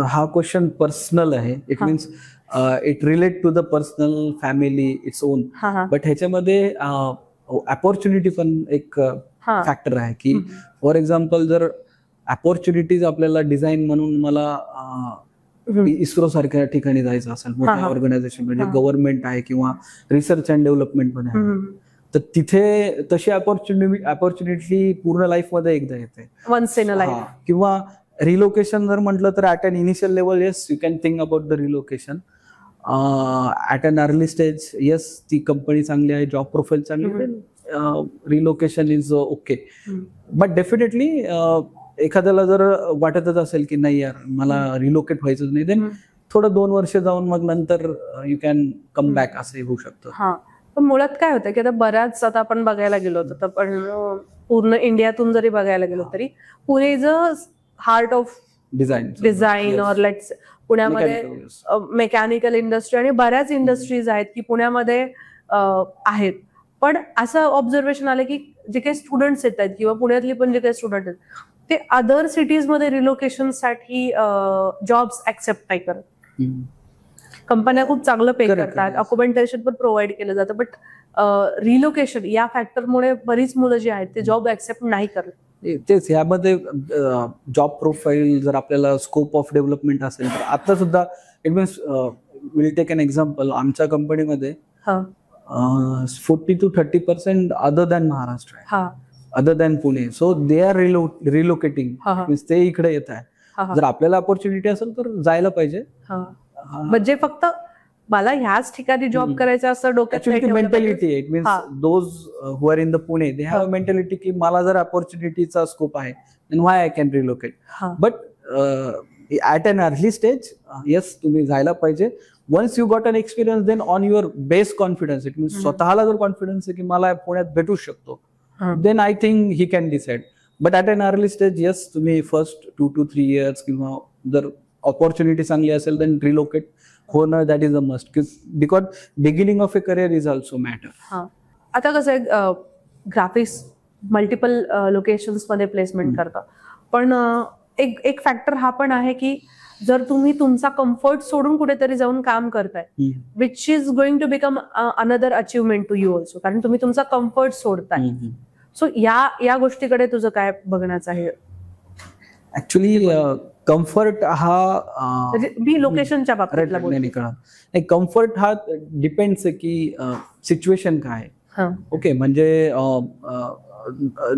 हा क्वेश्चन पर्सनल आहे. It means it relate to the personal family it's own, but ह्याच्यामध्ये अपॉर्च्युनिटी पण एक फॅक्टर आहे की फॉर एक्झाम्पल जर अपॉर्च्युनिटीज आपल्याला डिझाईन म्हणून मला इस्रो सारख्या ठिकाणी जायचं असेल, मोठ्या ऑर्गनायझेशन म्हणजे गव्हर्नमेंट आहे किंवा रिसर्च अँड डेव्हलपमेंट मध्ये आहे, तर तिथे तशी अपॉर्च्युनिटी पूर्ण लाईफ मध्ये एकदा येते, वन्स इन अ लाईफ. किंवा रिलोकेशन जर म्हटलं तर at an initial level yes you can think about the relocation. At an early stage yes ती कंपनी चांगली आहे, जॉब प्रोफाईल चांगली आहे, relocation is okay. But definitely एखाद्याला जर वाटतच असेल की नाही यार मला रिलोकेट व्हायचं नाही, देन थोडं 2 वर्ष जाऊन मग नंतर यू कॅन कम बॅक असं होऊ शकतं. हा, पण मुळात काय होतं की आता बऱ्याच, आता आपण बघायला गेलो होतो तर पण पूर्ण इंडियातून जरी बघायला गेलो तरी Pune is a heart of design or let's पुण्यामध्ये मेकॅनिकल इंडस्ट्री आणि बऱ्याच इंडस्ट्रीज आहेत की पुण्यामध्ये आहेत. पण असं ऑब्झर्वेशन आलं की जे काही स्टुडंट्स येत आहेत किंवा पुण्यातली पण जे काही स्टुडंट आहेत ते अदर सिटीज मध्ये रिलोकेशन साठी जॉब्स ऍक्सेप्ट नाही करत. कंपन्या खूप चांगलं पे करतात, अकोमेंटेशन पण प्रोव्हाइड केलं जातं, बट रिलोकेशन या फॅक्टरमुळे बरीच मुलं जी आहेत ते जॉब ऍक्सेप्ट नाही करत. तेच यामध्ये जॉब प्रोफाईल जर आपल्याला स्कोप ऑफ डेव्हलपमेंट असेल तर आता सुद्धा it means will take an example, आमच्या कंपनीमध्ये 40 to 30% अदर दॅन महाराष्ट्र आहे, other than Pune. So they are relocating, means ते इकडे येत आहे. जर आपल्याला अपॉर्च्युनिटी असेल तर जायला पाहिजे. म्हणजे फक्त मला ह्याच ठिकाणी जॉब करायचा असं डोक्यात mentality. It means those who are in the Pune they have a mentality की मला जर अपॉर्च्युनिटीचा स्कोप आहे then why I can relocate. But at an early stage yes तुम्ही जायला पाहिजे. Once you got an experience then on your base confidence, it means स्वतःला जर कॉन्फिडन्स आहे की मला पुण्यात भेटू शकतो, then I think he can decide. But at an early stage yes तुम्ही फर्स्ट 2 to 3 years किंवा जर ऑपॉर्च्युनिटी चांगली असेल देन रिलोकेट होणं that is a must, because beginning of a career is also matter. आता कसं आहे, ग्राफिक्स मल्टिपल लोकेशन्स मध्ये प्लेसमेंट करतं, पण एक फॅक्टर हा पण आहे की जर तुम्ही तुमचा कम्फर्ट सोडून कुठेतरी जाऊन काम करताय, which is going to become another achievement to you also, कारण तुम्ही तुमचा कम्फर्ट सोडताय. सो या गोष्टीकडे तुझं काय बघण्याचं आहे? ऍक्च्युली कम्फर्ट हा मी लोकेशनच्या बाबतीतला बोलते. नाही, कम्फर्ट हा डिपेंड्स आहे की सिच्युएशन काय आहे. ओके, म्हणजे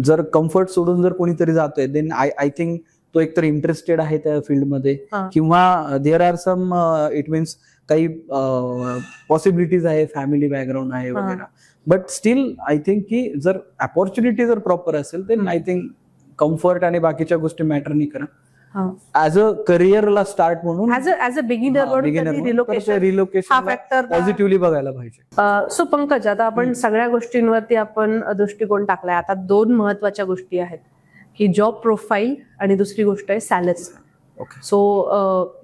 जर कम्फर्ट सोडून जर कोणीतरी जातोय देन आय थिंक तो एकतर इंटरेस्टेड आहे त्या फील्डमध्ये, किंवा there are some it means काही पॉसिबिलिटीज आहे, फॅमिली बॅकग्राऊंड आहे वगैरे. बट स्टील आय थिंक की जर अपॉर्च्युनिटी जर प्रॉपर असेल देन आय थिंक कम्फर्ट आणि बाकीच्या गोष्टी मॅटर नाही करत. ऍज अ करिअरला स्टार्ट म्हणून ऍज अ बिगिनर रिलोकेशन हा फॅक्टर पॉझिटिव्हली बघायला पाहिजे. सो पंकज, आता आपण सगळ्या गोष्टींवरती आपण दृष्टिकोन टाकलाय. आता 2 महत्वाच्या गोष्टी आहेत की जॉब प्रोफाईल आणि दुसरी गोष्ट आहे सॅलरी. सो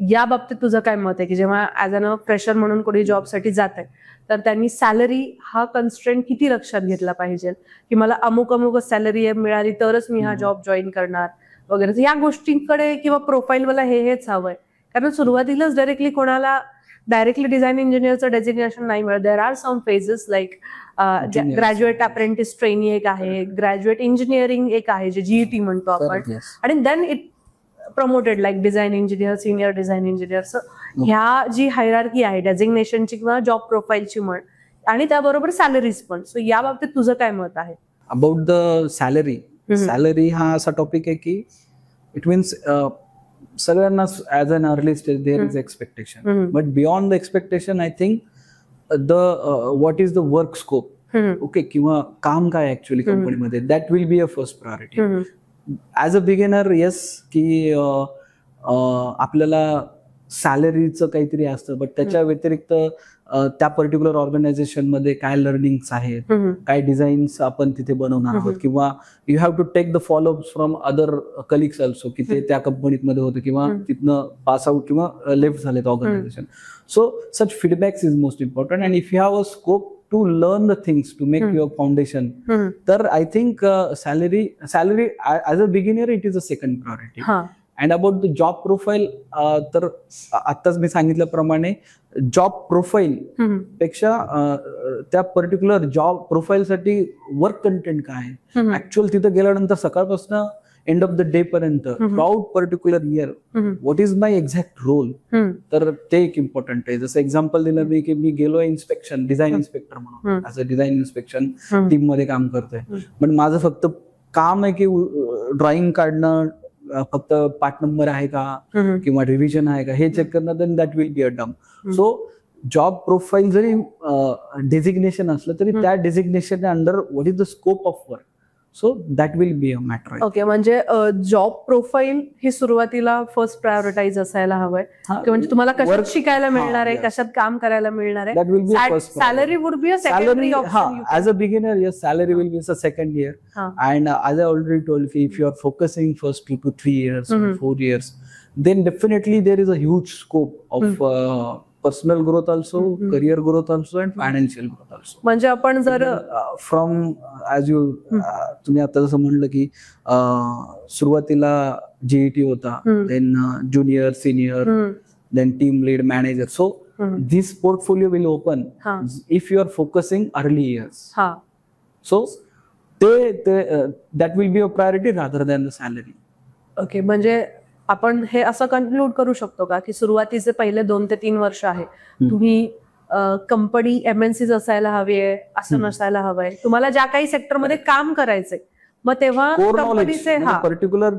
या बाबतीत तुझं काय मत आहे की जेव्हा ऍज अन फ्रेशर म्हणून कोणी जॉबसाठी जात आहे तर त्यांनी सॅलरी हा कन्स्ट्रेंट किती लक्षात घेतला पाहिजे की मला अमुक सॅलरी मिळाली तरच मी हा जॉब जॉईन करणार वगैरे, या गोष्टींकडे किंवा प्रोफाईल मला हेच हवंय? कारण सुरुवातीलाच कोणाला डायरेक्टली डिझाईन इंजिनियरचं डेझिग्नेशन नाही मिळत. There are some phases like graduate apprentice trainee एक आहे, ग्रॅज्युएट इंजिनिअरिंग एक आहे जे GET म्हणतो आपण, आणि then it promoted like design engineer, senior design engineer. ह्या जी हायरार्की आहे डेझिग्नेशनची किंवा जॉब प्रोफाईलची म्हण, आणि त्याबरोबर सॅलरीज पण. सो या बाबतीत तुझं काय मत आहे? अबाउट द सॅलरी हा असा टॉपिक आहे की इट मीन्स सगळ्यांना as an early stage there is expectation, but beyond the expectation I think what is the work scope, okay, किंवा काम काय ऍक्च्युअली कंपनीमध्ये, that will be a first priority. As a beginner yes की आपल्याला सॅलरीचं काहीतरी असतं, but त्याच्या व्यतिरिक्त त्या पर्टिक्युलर ऑर्गनायझेशन मध्ये काय लर्निंग्स आहेत, काय डिझाईन्स आपण तिथे बनवणार आहोत, किंवा you have to take the followups from other colleagues also की ते त्या कंपनीमध्ये होते किंवा तिथनं पास आउट किंवा लेफ्ट झालेत organisation. So such feedbacks is most important, and if you have a scope to learn the things to make your foundation, तर I think salary as a beginner it is a second priority. And about the job profile, तर आताच मी सांगितल्याप्रमाणे job profile पेक्षा त्या particular job profile साठी work content काय आहे, actual तिथे गेल्यानंतर सकाळपासून एंड ऑफ द डे पर्यंत throughout particular year what is my exact role, तर ते एक इम्पॉर्टंट आहे. जसं एक्झाम्पल दिलं मी की मी गेलो इन्स्पेक्शन डिझाईन इन्स्पेक्टर म्हणून, as a design inspection team मध्ये काम करतोय, पण माझं फक्त काम आहे की ड्रॉइंग काढणं, फक्त पार्ट नंबर आहे का किंवा रिव्हिजन आहे का हे चेक करणं, then that will be a dumb. So job profile जरी डेझिग्नेशन असलं तरी त्या designation under what is the scope of work, so that will be a matter. Okay, म्हणजे जॉब प्रोफाईल ही सुरुवातीला फर्स्ट प्रायोरिटाईज असायला हवंय, म्हणजे तुम्हाला कशात शिकायला मिळणार आहे, कशात काम करायला मिळणार आहे. That will be first priority. Salary would be a secondary option. As a beginner, yes, salary will be a second year. And as I already told you, if you are focusing first 2 to 3 years, 4 years, then definitely there is a huge scope of personal growth also, career growth also, and financial growth also. म्हणजे आपण जर from as you तुम्ही आता जसं म्हणलं की सुरुवातीला GET होता, then junior, senior, then team lead, manager. So this portfolio will open if you are focusing early years. So that will be a priority rather than the salary. Okay, म्हणजे आपण हे असं कन्क्लूड करू शकतो का की सुरुवातीचे पहिले 2 ते 3 वर्ष आहे तुम्ही कंपनी MNCs असायला हवी आहे असं नसायला हवंय, तुम्हाला ज्या काही सेक्टरमध्ये काम करायचंय मग तेव्हा कंपनीचे पर्टिक्युलर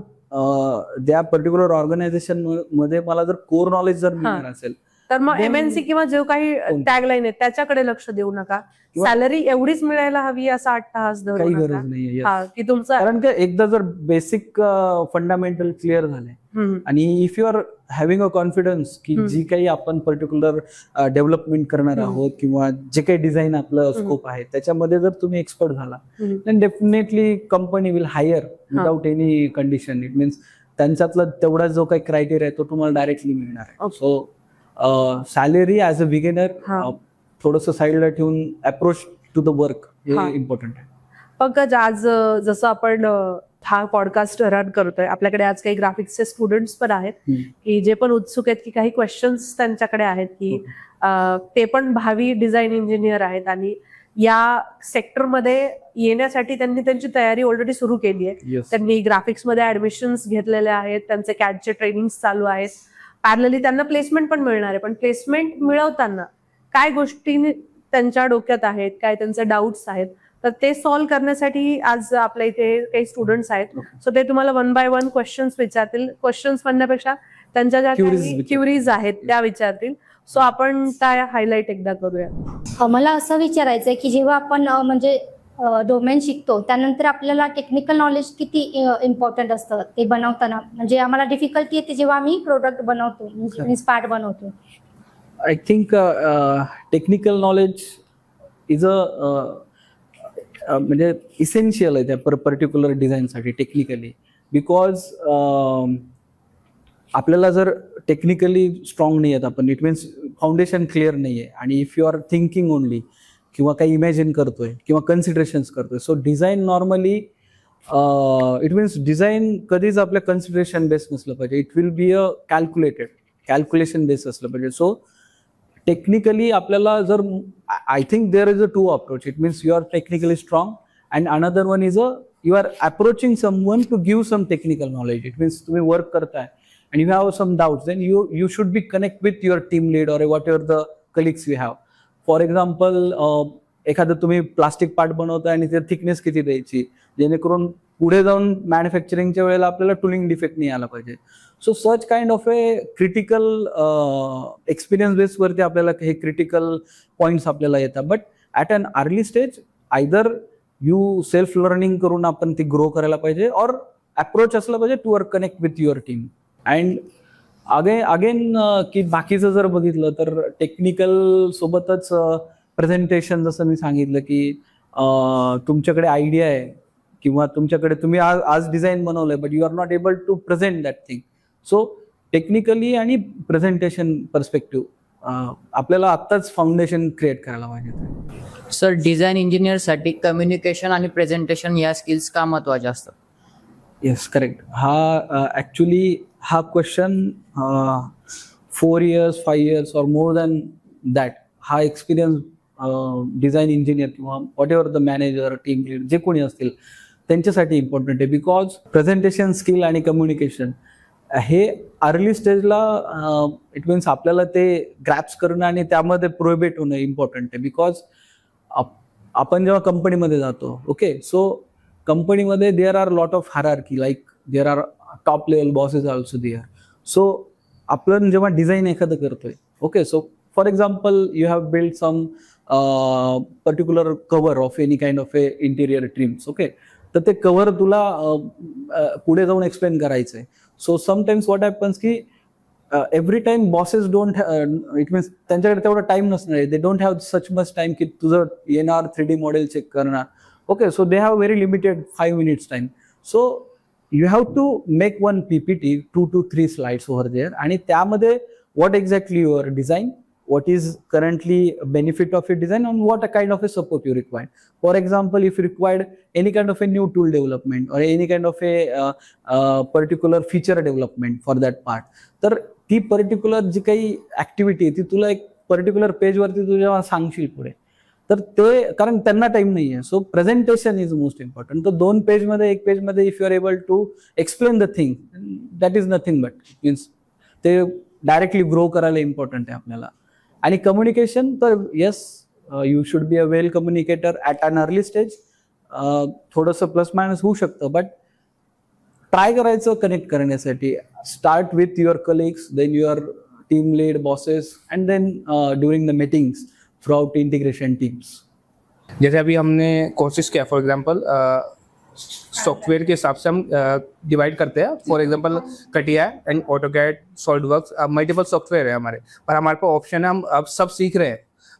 त्या पर्टिक्युलर ऑर्गनायझेशन मध्ये मला जर कोर नॉलेज जर मिळणार असेल तर मग MNC किंवा जो काही टॅगलाईन आहे त्याच्याकडे लक्ष देऊ नका. सॅलरी एवढीच मिळायला हवी असा अट्टहास धरू काही नका गरज नाहीये की तुमचा, कारण की एकदा जर बेसिक फंडामेंटल क्लिअर झाले आणि if you are having a confidence की जी काही आपण पर्टिक्युलर डेव्हलपमेंट करणार आहोत किंवा जे काही डिझाईन आपलं स्कोप आहे त्याच्यामध्ये जर तुम्ही एक्सपर्ट झाला then definitely company will hire without any condition. It means त्यांच्यातला तेवढा जो काही क्रायटेरिया आहे तो तुम्हाला डायरेक्टली मिळणार आहे. So salary as a beginner थोडंसं साईडला ठेवून अप्रोच टू द वर्क हे इम्पॉर्टंट आहे. पंकज, आज जसं आपण हा पॉडकास्ट रन करतोय, आपल्याकडे आज काही ग्राफिक्सचे स्टुडंट्स पण आहेत की जे पण उत्सुक आहेत की काही क्वेश्चन्स त्यांच्याकडे आहेत की ते पण भावी डिझाईन इंजिनियर आहेत आणि या सेक्टरमध्ये येण्यासाठी त्यांनी त्यांची तयारी ऑलरेडी सुरू केली आहे. त्यांनी ग्राफिक्समध्ये ऍडमिशन्स घेतलेले आहेत, त्यांचे कॅडचे ट्रेनिंग चालू आहेत, पॅरलली त्यांना प्लेसमेंट पण मिळणार आहे. पण प्लेसमेंट मिळवताना काय गोष्टी त्यांच्या डोक्यात आहेत, काय त्यांचे डाऊट्स आहेत, तर ते सॉल्व्ह करण्यासाठी आज आपल्या इथे काही स्टुडंट्स आहेत. सो ते तुम्हाला 1 by 1 क्वेश्चन्स विचारतील. क्वेश्चन्स म्हणण्यापेक्षा त्यांच्या ज्या क्युरीज आहेत त्या विचारतील. सो आपण त्या हायलाइट एकदा करूया. मला असं विचारायचं आहे की जेव्हा आपण म्हणजे डोमेन शिकतो त्यानंतर आपल्याला टेक्निकल नॉलेज किती इम्पॉर्टंट असतं ते बनवताना, म्हणजे आम्हाला डिफिकल्टी येते जेव्हा आम्ही प्रोडक्ट बनवतो, मीन्स पार्ट बनवतो. I think technical knowledge is म्हणजे इसेन्शियल आहे त्या पर्टिक्युलर डिझाईनसाठी टेक्निकली. बिकॉज आपल्याला जर टेक्निकली स्ट्रॉंग नाही आहेत आपण, इट मीन्स फाउंडेशन क्लिअर नाही आहे आणि if you are thinking only किंवा काही इमॅजिन करतोय किंवा कन्सिडरेशन्स करतोय, so design normally it means design कधीच आपल्या कन्सिडरेशन बेस नसलं पाहिजे. It will be a calculation base असलं पाहिजे. सो टेक्निकली आपल्याला जर I think there is a 2 approach. It means you are technically strong and another one is you are approaching someone to give some technical knowledge. It means तुम्ही work करताय and you have some doubts, then you should be connect with your team lead or whatever the colleagues you have. For example, एखादं तुम्ही plastic part बनवताय आणि ते thickness किती द्यायची जेणेकरून पुढे जाऊन मॅन्युफॅक्चरिंगच्या वेळेला आपल्याला टुलिंग डिफेक्ट नाही आला पाहिजे. So such kind of a critical experience बेसवरती आपल्याला हे क्रिटिकल पॉईंट्स आपल्याला येतात. But at an early stage either you self learning करून आपण ती ग्रो करायला पाहिजे और अप्रोच असला पाहिजे to connect with your team. And again की बाकीचं जर बघितलं तर टेक्निकल सोबतच प्रेझेंटेशन, जसं मी सांगितलं की तुमच्याकडे आयडिया आहे किंवा तुमच्याकडे तुम्ही आज डिझाईन बनवलंय but you are not able to present that thing. So technically आणि प्रेझेंटेशन पर्स्पेक्टिव्ह आपल्याला आत्ताच फाउंडेशन क्रिएट करायला पाहिजे. सर, डिझाईन इंजिनियरसाठी कम्युनिकेशन आणि प्रेझेंटेशन या स्किल्स का महत्त्वाच्या असतात? Yes, correct. ॲक्च्युली हा क्वेश्चन 4 years 5 years और मोर दॅन दॅट हा एक्सपिरियन्स डिझाईन इंजिनियर किंवा whatever the manager, team lead जे कोणी असतील त्यांच्यासाठी इम्पॉर्टंट आहे. बिकॉज प्रेझेंटेशन स्किल आणि कम्युनिकेशन हे अर्ली स्टेजला इट मीन्स आपल्याला ते ग्रॅप्स करणं आणि त्यामध्ये प्रोहिबिट होणं इम्पॉर्टंट आहे. बिकॉज आपण जेव्हा कंपनीमध्ये जातो, ओके, सो कंपनीमध्ये there are lot of hierarchy, like there are top level bosses also there. So आपण जेव्हा डिझाईन एखादं करतोय, okay, so for example you have build some particular cover of any kind of a interior trims, okay, तर ते cover तुला पुढे जाऊन explain करायचं आहे. सो समटाइम्स व्हॉट हॅपन्स की every time bosses don't it means त्यांच्याकडे तेवढा टाइम नसणार आहे. They don't have such much time की तुझं येणार 3D मॉडेल चेक करणार, okay. So they have very limited 5 minutes time. So you have to make one PPT, 2 to 3 slides over there, आणि त्यामध्ये what exactly your design, what is currently benefit of your design, and what a kind of a support you require. For example, if you required any kind of a new tool development or any kind of a particular feature development for that part, तर ती particular जी काही activity ती तुला एक particular पेजवरती तू जेव्हा सांगशील पुढे, तर ते कारण त्यांना टाइम नाही आहे. So presentation is most important. तर 2 पेजमध्ये 1 पेजमध्ये if you are able to explain the thing, that is nothing but means ते डायरेक्टली ग्रो करायला इम्पॉर्टंट आहे आपल्याला. आणि कम्युनिकेशन तर yes, you should be a well communicator at an early stage. थोडंसं प्लस मायनस होऊ शकतं बट ट्राय करायचं कनेक्ट करण्यासाठी. Start with your colleagues, then your team lead, bosses, and then during the meetings throughout integration teams. जैसे अभी हमने courses किया, for example software के हिसाब से हम डिवाइड करते हैं। For example CATIA and AutoCAD, SolidWorks, multiple software है हमारे, पर हमारे पास ऑप्शन है, हम अब सब सीख रहे हैं,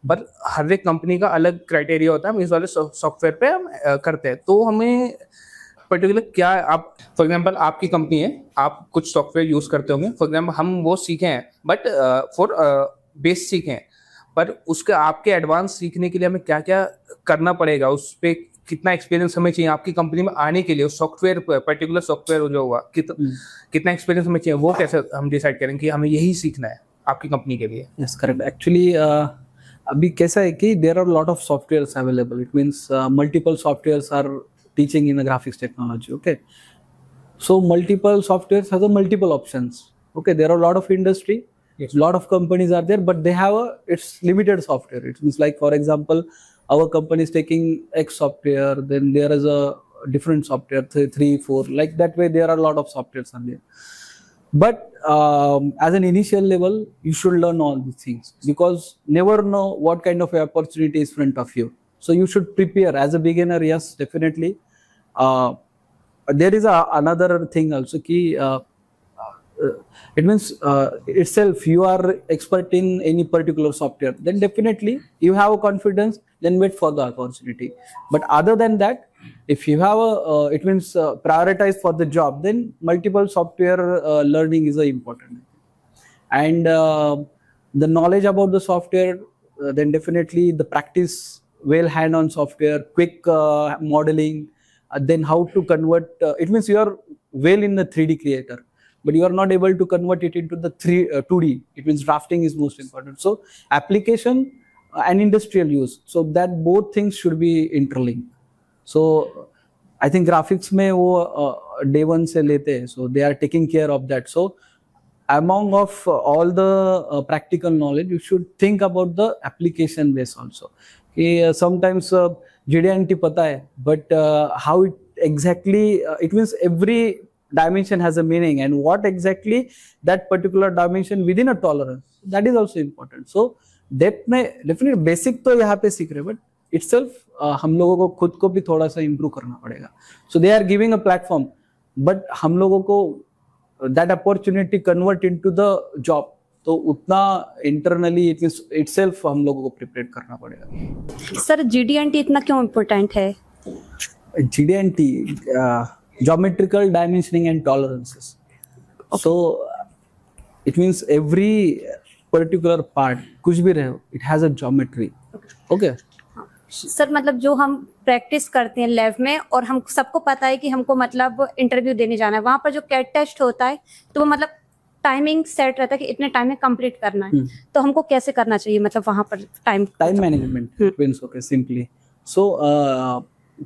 पर हर एक कंपनी का अलग क्राइटेरिया होता है, हम इस वाले सॉफ्टवेयर पे हम करते हैं। तो हमें पर्टिकुलर क्या, आप फॉर एग्जांपल आपकी कंपनी है, आप कुछ सॉफ्टवेयर यूज़ करते होंगे, फॉर एग्जांपल हम वो सीखे हैं, बट फॉर बेस सीखे हैं, पर उसके आपके एडवांस सीखने के लिए हमें क्या क्या करना पड़ेगा, उस पर कितना एक्सपीरियंस हमें चाहिए आपकी कंपनी में आने के लिए, उस सॉफ्टवेयर पर्टिकुलर सॉफ्टवेयर जो हुआ कितना एक्सपीरियंस हमें चाहिए, वो कैसे हम डिसाइड करें कि हमें यही सीखना है आपकी कंपनी के लिए? Yes correct. एक्चुअली अभी कैसा है कि there are lot of softwares available, it means multiple softwares are teaching in graphics technology, okay. So multiple softwares has a multiple options. Okay, there are a lot of industry, Yes. lot of companies are there, but they have it's limited software. It means like, for example, our company is taking X software, then there is a different software, 3, 4, like that way. There are a lot of softwares on there. But as an initial level, you should learn all these things, because never know what kind of opportunity is in front of you. So you should prepare as a beginner. Yes, definitely. There is another thing also ki it means itself you are expert in any particular software, then definitely you have a confidence, then wait for the opportunity. But other than that, if you have a it means prioritize for the job, then multiple software learning is important. And the knowledge about the software, then definitely the practice well hand on software, quick modeling, then how to convert, it means you are well in the 3D creator, but you are not able to convert it into the 2D. It means drafting is most important. So application and industrial use, so that both things should be interlinked. So I think graphics mein wo day one se lete hai, so they are taking care of that. So among of all the practical knowledge, you should think about the application base also. Sometimes GD&T पता है, but how it exactly, it means every dimension has a meaning, and what exactly that particular dimension within a tolerance, that is also important. So depth में definitely basic तो यहाँ पे सीख रहे हैं, but itself हम लोगों को खुद को भी थोड़ा सा improve करना पड़ेगा. So they are giving a platform, but हम लोगों को that opportunity convert into the job, तो उतना इंटरनली इट सेल्फ हम लोगों को प्रिपेयर करना पड़ेगा. सर GD&T इतना क्यों इम्पोर्टेंट है? GD&T geometrical dimensioning end tolerances. So it means every particular part, कुछ भी रहे, it has a geometry. Okay sir, मतलब जो हम प्रैक्टिस करते हैं लैब में, और हम सबको पता है कि हमको मतलब इंटरव्यू देने जाना है, वहाँ पर जो कैट टेस्ट होता है, तो वो मतलब टाइमिंग सेट रहता है कि इतने टाइम में कंप्लीट करना है. तो हमको कैसे करना चाहिए, मतलब वहाँ पर time management it means, okay, simply. So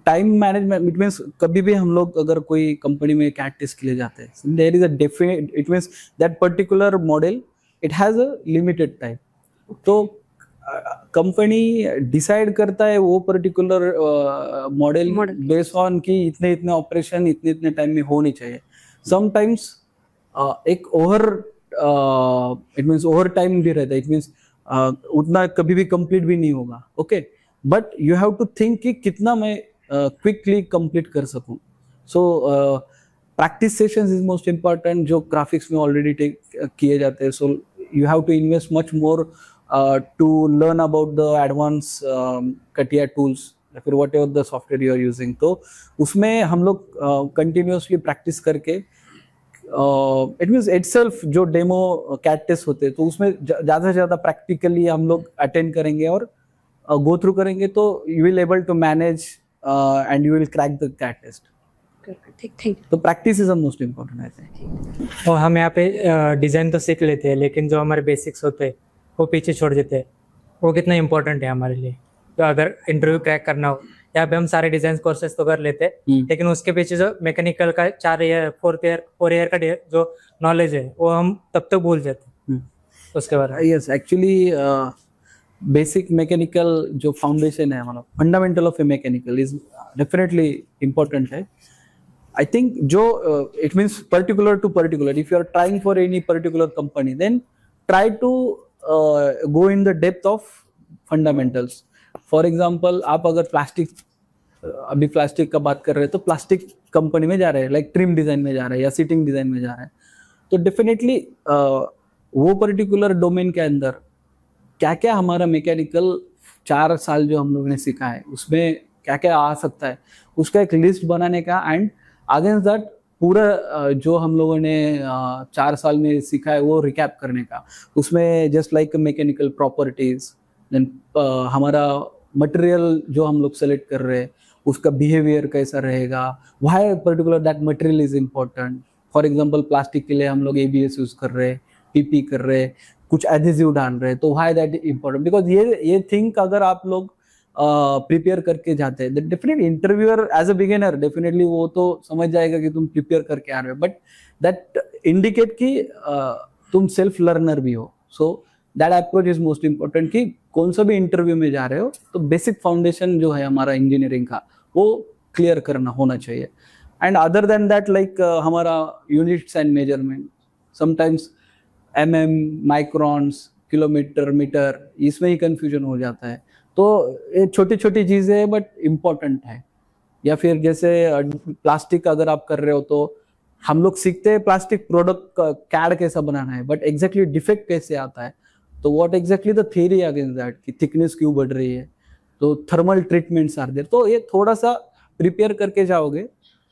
time management it means कभी भी हम लोग अगर कोई कंपनी में कैट टेस्ट के लिए जाते हैं, there is a definite, it means that particular model it has a limited time. तो कंपनी डिसाइड करता है वो पर्टिकुलर मॉडल बेस्ड ऑन कि इतने इतने ऑपरेशन इतने इतने टाइम में होनी चाहिए. समटाइम्स एक over it means over time भी रहता है, इट मीन्स उतना कभी भी कंप्लीट भी नहीं होगा. Okay, but you have to think कि कितना मैं क्विकली कंप्लीट कर सकूं. So practice sessions is most important, जो ग्राफिक्स में ऑलरेडी किए जाते हैं. So you have to invest much more to learn about the advanced CATIA tools, या फिर whatever the software you are using. तो उसमें हम लोग continuously practice करके it means itself जो demo CAT test होते हैं, तो उसमें ज़्यादा से ज़्यादा practically हम लोग attend करेंगे और go through करेंगे, तो you will able to manage and you will crack the CAT test. ठीक. तो practice is the most important, I think. और हम यहाँ पे डिज़ाइन तो सीख लेते हैं, लेकिन जो हमारे बेसिक्स होते हैं वो पीछे छोड़ देते हैं. वो कितना इंपॉर्टेंट है हमारे लिए. तो अगर इंटरव्यू क्रैक करना हो, यहाँ पे हम सारे डिजाइन कोर्सेज तो कर लेते हैं, लेकिन उसके पीछे जो मैकेनिकल का 4 ईयर 4 ईयर का जो नॉलेज है वो हम तब तक भूल जाते हैं उसके बारे में. यस, एक्चुअली बेसिक मैकेनिकल जो फाउंडेशन है, मतलब fundamental of a mechanical is definitely important है. आई थिंक जो it means particular to particular, if you are trying for any particular company, then try to go in the depth of fundamentals. For example, आप अगर plastic अभी plastic का बात कर रहे हैं तो प्लास्टिक कंपनी में जा रहे हैं, लाइक ट्रिम डिजाइन में जा रहे हैं या सीटिंग डिजाइन में जा रहे हैं, तो डेफिनेटली वो पर्टिकुलर डोमेन के अंदर क्या क्या हमारा मैकेनिकल 4 साल जो हम लोगों ने सीखा है उसमें क्या क्या आ सकता है, उसका एक लिस्ट बनाने का, एंड अगेंस्ट दैट पूरा जो हम लोगों ने 4 साल में सीखा है वो रिकैप करने का। उसमें just like mechanical properties, then हमारा मटेरियल जो हम लोग सेलेक्ट कर रहे हैं उसका बिहेवियर कैसा रहेगा, why particular that material is important. For example plastic के लिए हम लोग ABS यूज कर रहे हैं, PP कर रहे हैं, कुछ एडहेसिव डाल रहे हैं, तो व्हाई दैट इम्पोर्टेंट, बिकॉज ये थिंक अगर आप लोग प्रिपेयर करके जाते हैं, definitely interviewer as a beginner definitely वो तो समझ जाएगा कि तुम प्रिपेयर करके आ रहे हो, बट दैट इंडिकेट कि तुम सेल्फ लर्नर भी हो। So that approach is most important कि कौन सा भी इंटरव्यू में जा रहे हो तो बेसिक फाउंडेशन जो है हमारा इंजीनियरिंग का वो क्लियर करना होना चाहिए। And other than that like हमारा units and measurement, sometimes microns, kilometre, metre, इसमें ही कंफ्यूजन हो जाता है। तो ये छोटी छोटी चीज़ें हैं बट इम्पोर्टेंट है। या फिर जैसे प्लास्टिक अगर आप कर रहे हो तो हम लोग सीखते हैं प्लास्टिक प्रोडक्ट कैड कैसा बनाना है, बट एग्जैक्टली डिफेक्ट कैसे आता है, तो what exactly the theory against that कि थिकनेस क्यों बढ़ रही है, तो थर्मल ट्रीटमेंट्स आर देयर। तो ये थोड़ा सा प्रिपेयर करके जाओगे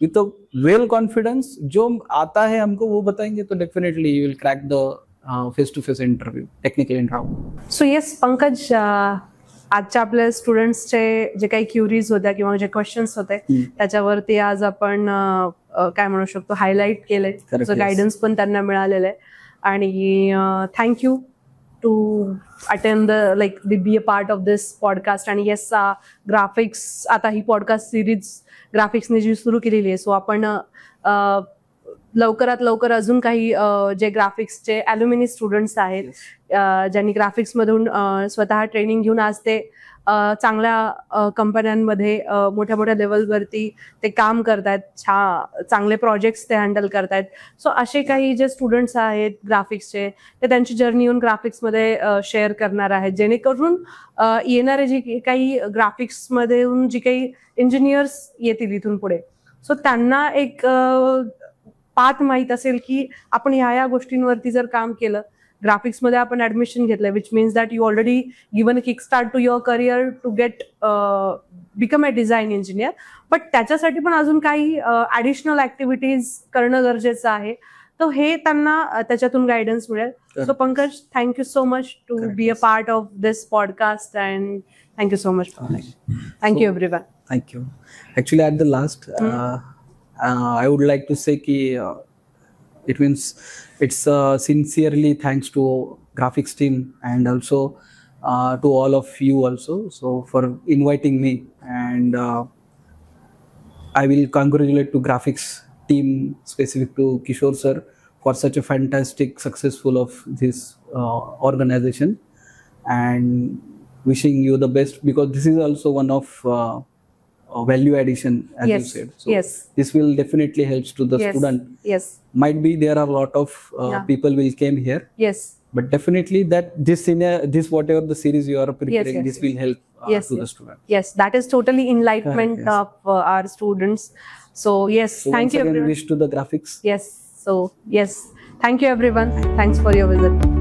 विथ वेल कॉन्फिडेंस, जो आता है हमको वो बताएंगे तो definitely you will crack the face to face interview, technical interview. So yes Pankaj, आजच्या आपल्या स्टुडंट्सचे जे काही क्युरीज होत्या किंवा जे क्वेश्चन्स होते त्याच्यावरती आज आपण काय म्हणू शकतो हायलाइट केले, गायडन्स पण त्यांना मिळालेलं आहे. आणि thank you to attend the like be a part of this podcast. आणि येस, ग्राफिक्स आता ही पॉडकास्ट सिरीज ग्राफिक्सने जी सुरू केलेली आहे, सो आपण लवकरात लवकर अजून काही जे ग्राफिक्सचे ॲल्युमिनी स्टुडंट्स आहेत ज्यांनी ग्राफिक्समधून स्वतः ट्रेनिंग घेऊन आज ते चांगल्या कंपन्यांमध्ये मोठ्या मोठ्या लेवलवरती ते काम करतायत, चांगले प्रोजेक्ट्स ते हँडल करतायत. सो असे काही जे स्टुडंट्स आहेत ग्राफिक्सचे ते त्यांची जर्नी येऊन ग्राफिक्समध्ये शेअर करणार आहेत, जेणेकरून येणारे जे काही ग्राफिक्समध्ये जी काही इंजिनियर्स येतील इथून पुढे, सो त्यांना एक पाथ माहीत असेल की आपण ह्या गोष्टींवरती जर काम केलं, ग्राफिक्समध्ये आपण ऍडमिशन घेतलंय, which means that you already given a kick start to your career to get become a design engineer. But त्याच्यासाठी पण अजून काही ॲडिशनल ॲक्टिव्हिटीज करणं गरजेचं आहे, तर हे त्यांना त्याच्यातून गायडन्स मिळेल. So Pankaj, thank you so much to be a part of this podcast and thank you so much. Thank you everyone. Thank you. Actually at the last I would like to say कि it means it's sincerely thanks to graphics team and also to all of you also, so for inviting me, and I will congratulate to graphics team, specific to Kishore sir, for such a fantastic successful of this organization, and wishing you the best, because this is also one of value addition, as Yes, you said. So yes. this will definitely helps to the Yes, student. yes, Might be there are a lot of Yeah. people will came here, yes, but definitely that this whatever the series you are preparing, yes, this will help Yes, to the yes. student. yes. That is totally enlightenment Correct, yes. of our students. So yes, So thank once you again everyone. wish to the graphics. Yes, so yes, thank you everyone. Thanks for your visit.